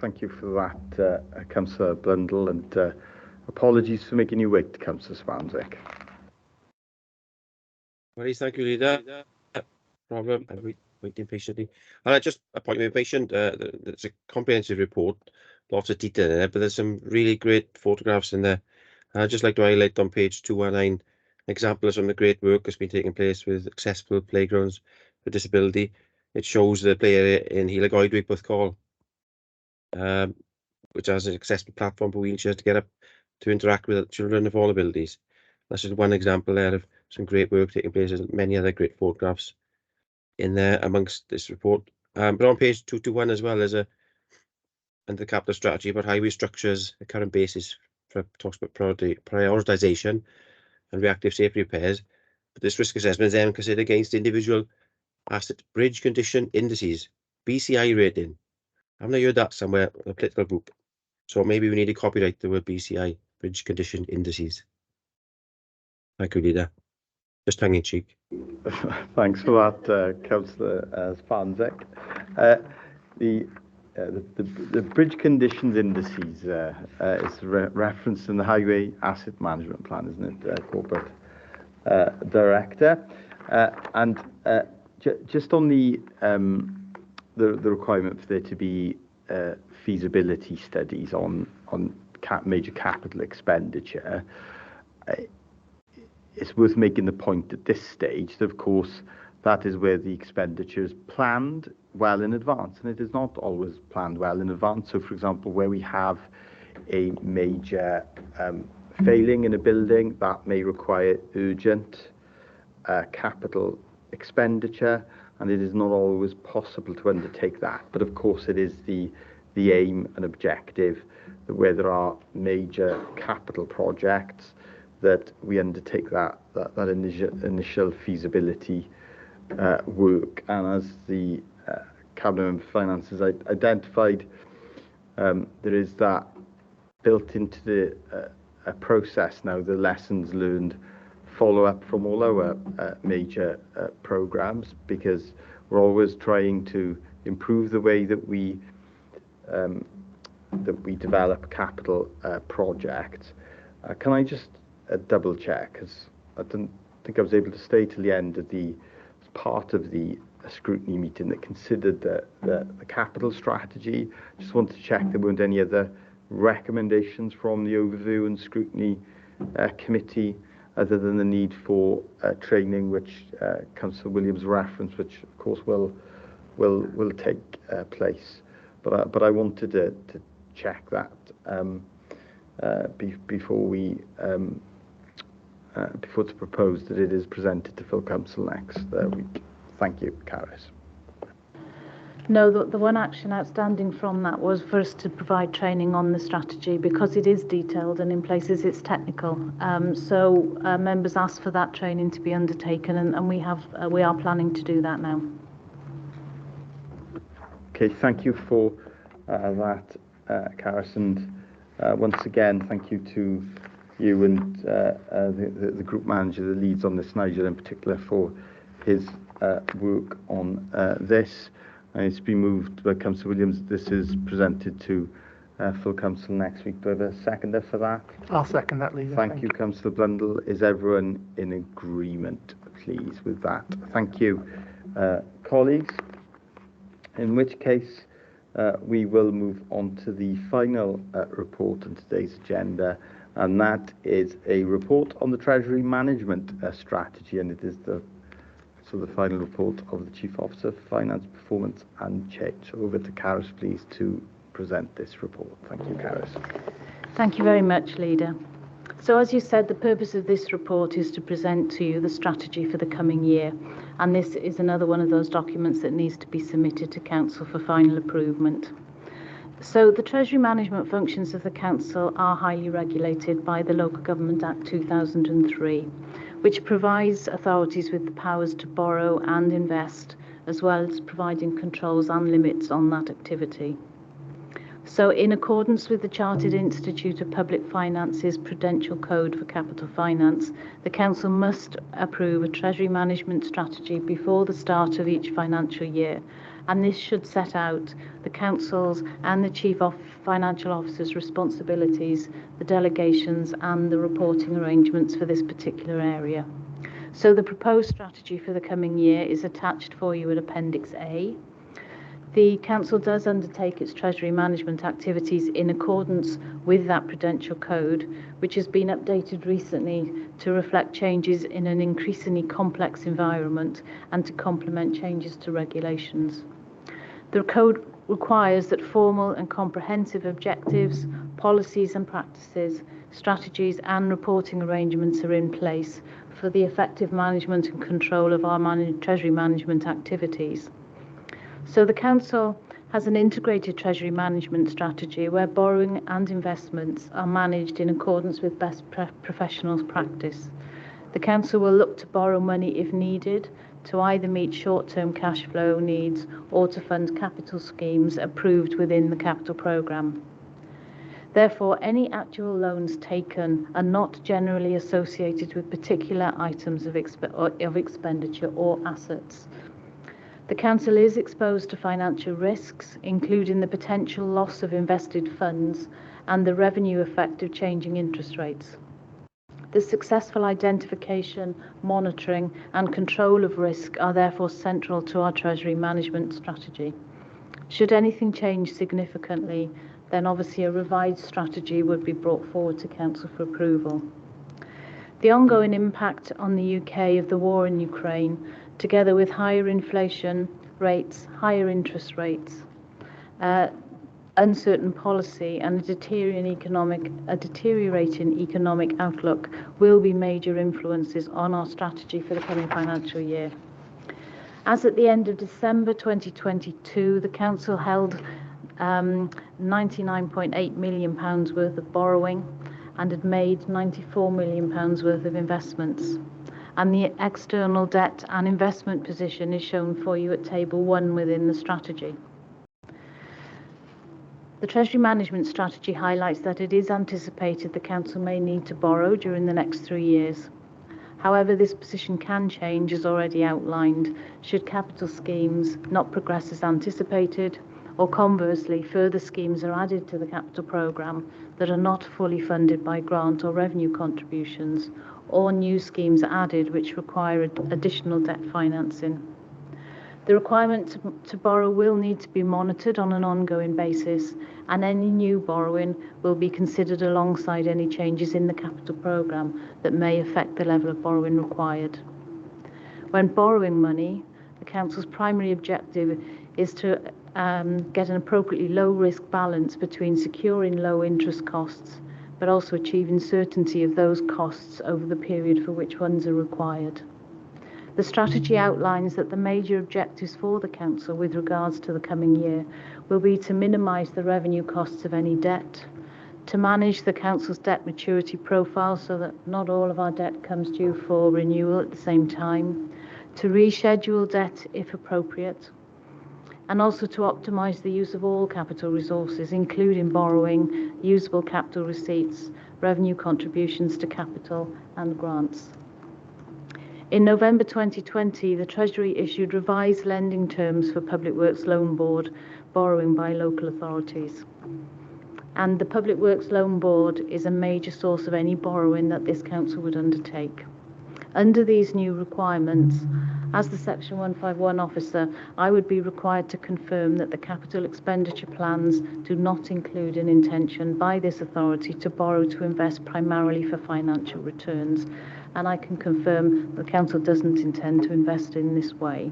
Thank you for that, Councillor Blundell, and apologies for making you wait, Councillor Spanswick. Well, thank you, Leader. Problem. I'm waiting patiently. And I just appoint me patient. It's a comprehensive report, lots of detail in there, but there's some really great photographs in there. I'd just like to highlight on page 219 examples of the great work that's been taking place with accessible playgrounds for disability. It shows the play area in Hela Goedwig, Porthcawl, which has an accessible platform for wheelchairs to get up to interact with children of all abilities. That's just one example there of some great work taking place, and many other great photographs in there amongst this report. But on page 221 as well, there's under the capital strategy about highway structures, the current basis talks about prioritisation and reactive safety repairs. But this risk assessment is then considered against individual asset bridge condition indices, BCI rating. I've not heard that somewhere in a political group. So maybe we need to copyright the word BCI, bridge condition indices. Thank you, Leader. Just tongue in cheek. Thanks for that, Councillor Spanswick. The bridge conditions indices is referenced in the Highway Asset Management Plan, isn't it, Corporate Director? And just on the requirement for there to be feasibility studies on major capital expenditure, it's worth making the point at this stage that, of course, that is where the expenditure is planned well in advance, and it is not always planned well in advance. So, for example, where we have a major failing in a building, that may require urgent capital expenditure, and it is not always possible to undertake that. But of course, it is the aim and objective that where there are major capital projects, that we undertake that initial feasibility work. And as the Cabinet Member for Finance has identified, there is that built into the process now, the lessons learned follow-up from all our major programmes, because we're always trying to improve the way that we develop capital projects. Can I just double check, because I don't think I was able to stay till the end of the part of the scrutiny meeting that considered the capital strategy. Just wanted to check there weren't any other recommendations from the overview and scrutiny committee other than the need for training, which Councillor Williams referenced, which of course will take place. But I wanted to check that before we before it's proposed that it is presented to full council next week. Thank you, Carys. No, the one action outstanding from that was for us to provide training on the strategy, because it is detailed and in places it's technical. So members asked for that training to be undertaken, and we are planning to do that now. Okay, thank you for that, Carys, and once again, thank you to you and the group manager that leads on this, Nigel in particular, for his work on this. And it's been moved by Councillor Williams. This is presented to full council next week. Do I have a seconder for that? I'll second that, Leader. Thank you, Councillor Blundell. Is everyone in agreement, please, with that? Thank you, colleagues. In which case, we will move on to the final report on today's agenda, and that is a report on the Treasury Management Strategy, and it is the final report of the Chief Officer for Finance, Performance and Change. So over to Carys, please, to present this report. Thank you, Carys. Thank you very much, Leader. So as you said, the purpose of this report is to present to you the strategy for the coming year, and this is another one of those documents that needs to be submitted to Council for final approval. So the Treasury management functions of the Council are highly regulated by the Local Government Act 2003, which provides authorities with the powers to borrow and invest, as well as providing controls and limits on that activity. So in accordance with the Chartered Institute of Public Finance's Prudential Code for Capital Finance, the Council must approve a Treasury management strategy before the start of each financial year, and this should set out the Council's and the Chief Financial Officer's responsibilities, the delegations and the reporting arrangements for this particular area. So the proposed strategy for the coming year is attached for you at Appendix A. The Council does undertake its Treasury management activities in accordance with that Prudential Code, which has been updated recently to reflect changes in an increasingly complex environment and to complement changes to regulations. The Code requires that formal and comprehensive objectives, policies and practices, strategies and reporting arrangements are in place for the effective management and control of our Treasury management activities. So the Council has an integrated Treasury management strategy where borrowing and investments are managed in accordance with best professional practice. The Council will look to borrow money if needed to either meet short-term cash flow needs or to fund capital schemes approved within the capital programme. Therefore, any actual loans taken are not generally associated with particular items of expenditure or assets. The Council is exposed to financial risks, including the potential loss of invested funds and the revenue effect of changing interest rates. The successful identification, monitoring and control of risk are therefore central to our Treasury management strategy. Should anything change significantly, then obviously a revised strategy would be brought forward to Council for approval. The ongoing impact on the UK of the war in Ukraine, together with higher inflation rates, higher interest rates, uncertain policy and a deteriorating economic outlook will be major influences on our strategy for the coming financial year. As at the end of December 2022, the Council held £99.8 million worth of borrowing and had made £94 million worth of investments. And the external debt and investment position is shown for you at Table 1 within the strategy. The Treasury Management Strategy highlights that it is anticipated the Council may need to borrow during the next 3 years. However, this position can change as already outlined should capital schemes not progress as anticipated, or conversely, further schemes are added to the capital programme that are not fully funded by grant or revenue contributions, or new schemes are added which require additional debt financing. The requirement to borrow will need to be monitored on an ongoing basis, and any new borrowing will be considered alongside any changes in the capital programme that may affect the level of borrowing required. When borrowing money, the Council's primary objective is to get an appropriately low risk balance between securing low interest costs but also achieving certainty of those costs over the period for which funds are required. The strategy outlines that the major objectives for the Council with regards to the coming year will be to minimise the revenue costs of any debt, to manage the Council's debt maturity profile so that not all of our debt comes due for renewal at the same time, to reschedule debt if appropriate, and also to optimise the use of all capital resources, including borrowing, usable capital receipts, revenue contributions to capital and grants. In November 2020, the Treasury issued revised lending terms for Public Works Loan Board borrowing by local authorities. And the Public Works Loan Board is a major source of any borrowing that this Council would undertake. Under these new requirements, as the Section 151 officer, I would be required to confirm that the capital expenditure plans do not include an intention by this authority to borrow to invest primarily for financial returns. And I can confirm the Council doesn't intend to invest in this way.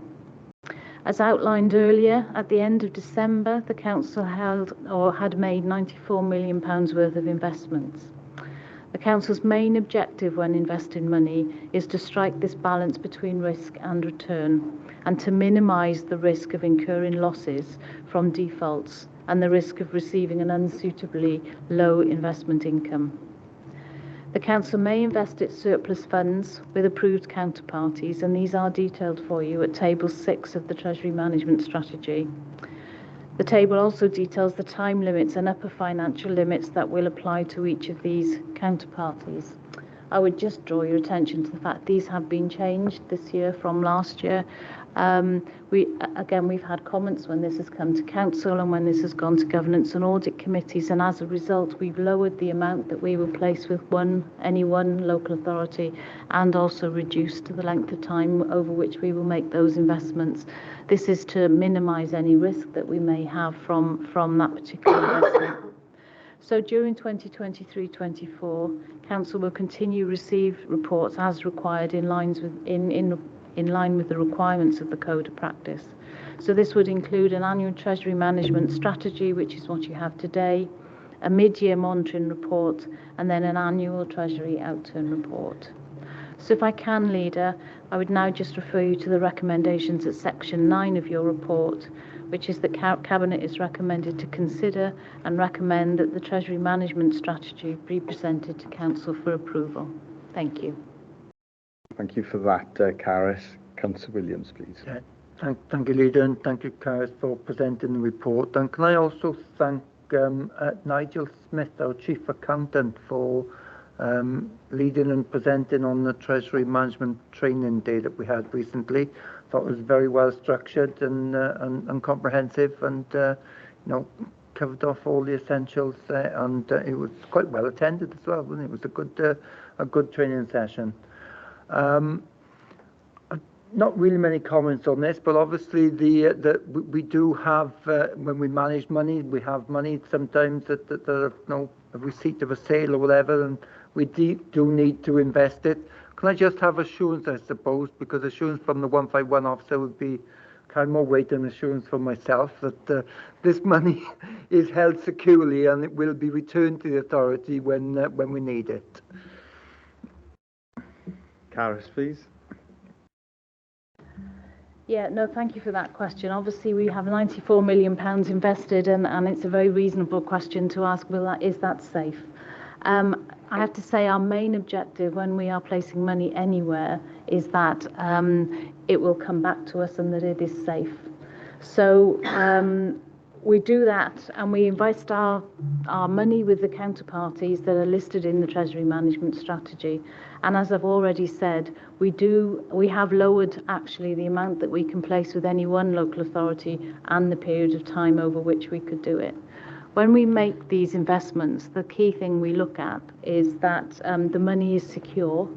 As outlined earlier, at the end of December, the Council had made £94 million worth of investments. The Council's main objective when investing money is to strike this balance between risk and return and to minimise the risk of incurring losses from defaults and the risk of receiving an unsuitably low investment income. The Council may invest its surplus funds with approved counterparties, and these are detailed for you at Table 6 of the Treasury Management Strategy. The table also details the time limits and upper financial limits that will apply to each of these counterparties. I would just draw your attention to the fact these have been changed this year from last year. We've had comments when this has come to Council and when this has gone to Governance and Audit Committees, and as a result we've lowered the amount that we will place with any one local authority and also reduced the length of time over which we will make those investments. This is to minimise any risk that we may have from that particular investment. So during 2023-24, Council will continue to receive reports as required in line with the requirements of the Code of Practice. So this would include an annual Treasury Management Strategy, which is what you have today, a mid-year monitoring report, and then an annual Treasury Outturn report. So if I can, Leader, I would now just refer you to the recommendations at Section 9 of your report, which is that Cabinet is recommended to consider and recommend that the Treasury Management Strategy be presented to Council for approval. Thank you. Thank you for that, Carys. Councillor Williams, please. Yeah. Thank you, Leader, and thank you, Carys, for presenting the report. And can I also thank Nigel Smith, our Chief Accountant, for leading and presenting on the Treasury Management Training Day that we had recently. Thought it was very well structured and comprehensive, and covered off all the essentials, and it was quite well attended as well, wasn't it? It was a good training session. Not really many comments on this, but obviously we do have when we manage money, we have money sometimes that are a receipt of a sale or whatever, and we do need to invest it. Can I just have assurance, I suppose, because assurance from the 151 officer would be kind of more weight than assurance from myself that this money is held securely and it will be returned to the authority when we need it. Carys, please. Yeah, no, thank you for that question. Obviously, we have £94 million invested, and it's a very reasonable question to ask, is that safe? I have to say our main objective when we are placing money anywhere is that it will come back to us and that it is safe. So we do that and we invest our money with the counterparties that are listed in the Treasury Management Strategy. And as I've already said, we have lowered actually the amount that we can place with any one local authority and the period of time over which we could do it. When we make these investments, the key thing we look at is that the money is secure,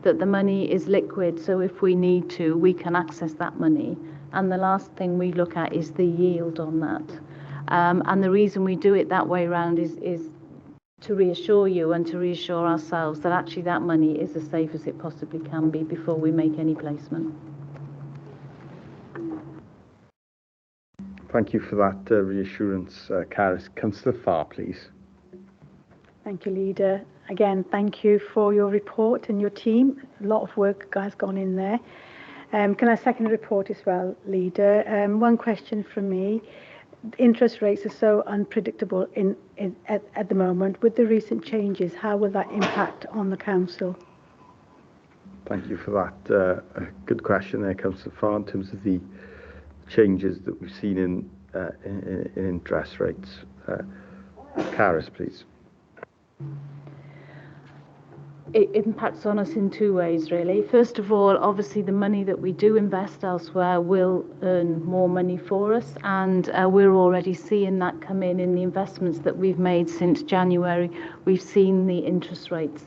that the money is liquid, so if we need to, we can access that money. And the last thing we look at is the yield on that. And the reason we do it that way around is to reassure you and to reassure ourselves that actually that money is as safe as it possibly can be before we make any placement. Thank you for that reassurance, Caris. Councillor Farr, please. Thank you, Leader. Again, thank you for your report and your team. A lot of work, guys, gone in there. Can I second the report as well, Leader? One question from me. Interest rates are so unpredictable at the moment. With the recent changes, how will that impact on the council? Thank you for that. Good question there, Councillor Farr, in terms of the changes that we've seen in interest rates. Caris, please. It impacts on us in two ways, really. First of all, obviously the money that we do invest elsewhere will earn more money for us, and we're already seeing that come in the investments that we've made since January. We've seen the interest rates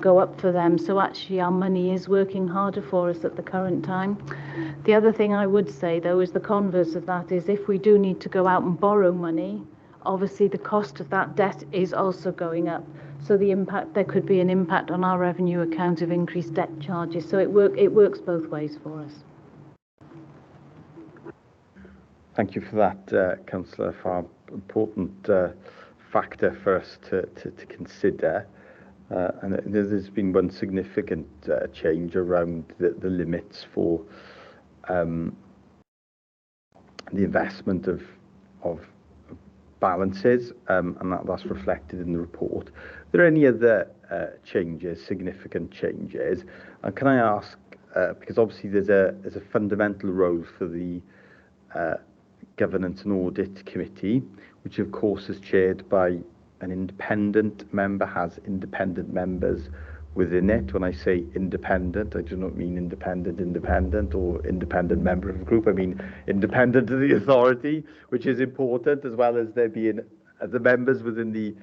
go up for them, so actually our money is working harder for us at the current time. The other thing I would say, though, is the converse of that is if we do need to go out and borrow money, obviously the cost of that debt is also going up. So there could be an impact on our revenue account of increased debt charges. So it works both ways for us. Thank you for that, Councillor Farr. Important factor for us to consider. And there's been one significant change around the limits for the investment of balances, and that's reflected in the report. Are there any other changes, significant changes? And can I ask, because obviously there's a fundamental role for the Governance and Audit Committee, which of course is chaired by an independent member, has independent members within it. When I say independent, I do not mean independent or independent member of a group. I mean independent of the authority, which is important, as well as there being the members within the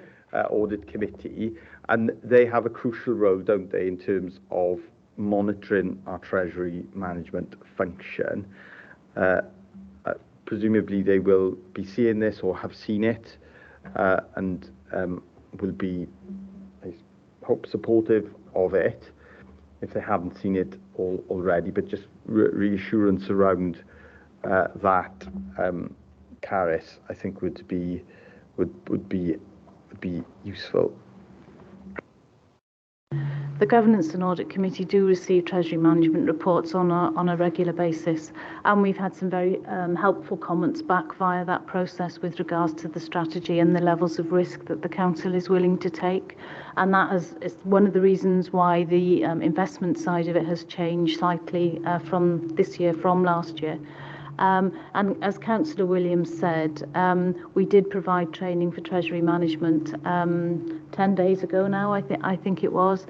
Audit Committee. And they have a crucial role, don't they, in terms of monitoring our Treasury management function. Presumably they will be seeing this or have seen it, and will be, I hope, supportive of it if they haven't seen it already. But just reassurance around that, Caris, I think would be useful. The Governance and Audit Committee do receive Treasury Management reports on a regular basis, and we've had some very helpful comments back via that process with regards to the strategy and the levels of risk that the Council is willing to take. And that is one of the reasons why the investment side of it has changed slightly from this year, from last year. And as Councillor Williams said, we did provide training for Treasury Management 10 days ago now, I think it was,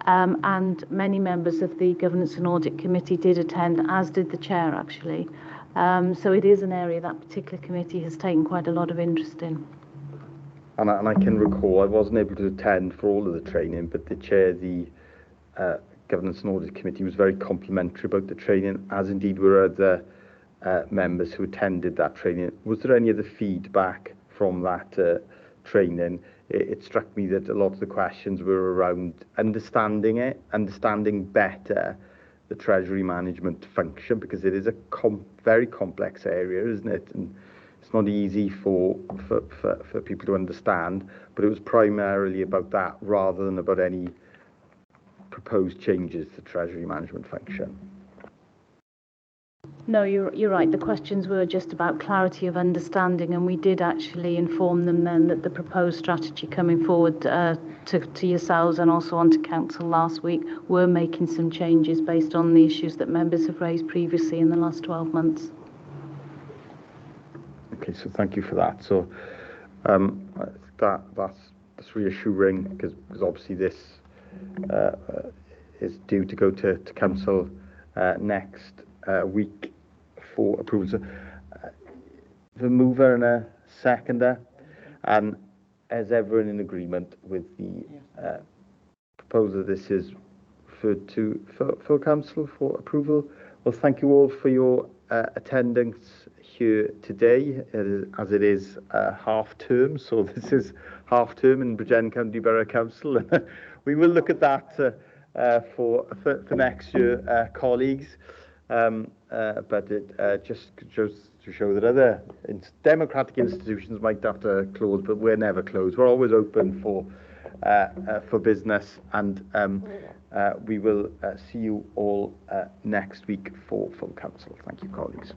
and many members of the Governance and Audit Committee did attend, as did the Chair, actually. So it is an area that particular committee has taken quite a lot of interest in. And I can recall, I wasn't able to attend for all of the training, but the Chair of the Governance and Audit Committee was very complimentary about the training, as indeed were other members who attended that training. Was there any other feedback from that training? It struck me that a lot of the questions were around understanding better the Treasury management function, because it is a very complex area, isn't it? And it's not easy for people to understand, but it was primarily about that rather than about any proposed changes to Treasury management function. No, you're right. The questions were just about clarity of understanding, and we did actually inform them then that the proposed strategy coming forward to yourselves and also onto Council last week were making some changes based on the issues that members have raised previously in the last 12 months. Okay, so thank you for that. So that's reassuring, because obviously this is due to go to Council next week for approval. So, the mover and a seconder, and is everyone in agreement with the proposal? This is referred to full Council for approval. Well, thank you all for your attendance here today, as it is half term. So this is half term in Bridgend County Borough Council. We will look at that for next year, colleagues. But it just to show that other democratic institutions might have to close, but we're never closed. We're always open for business, and we will see you all next week for full council. Thank you, colleagues.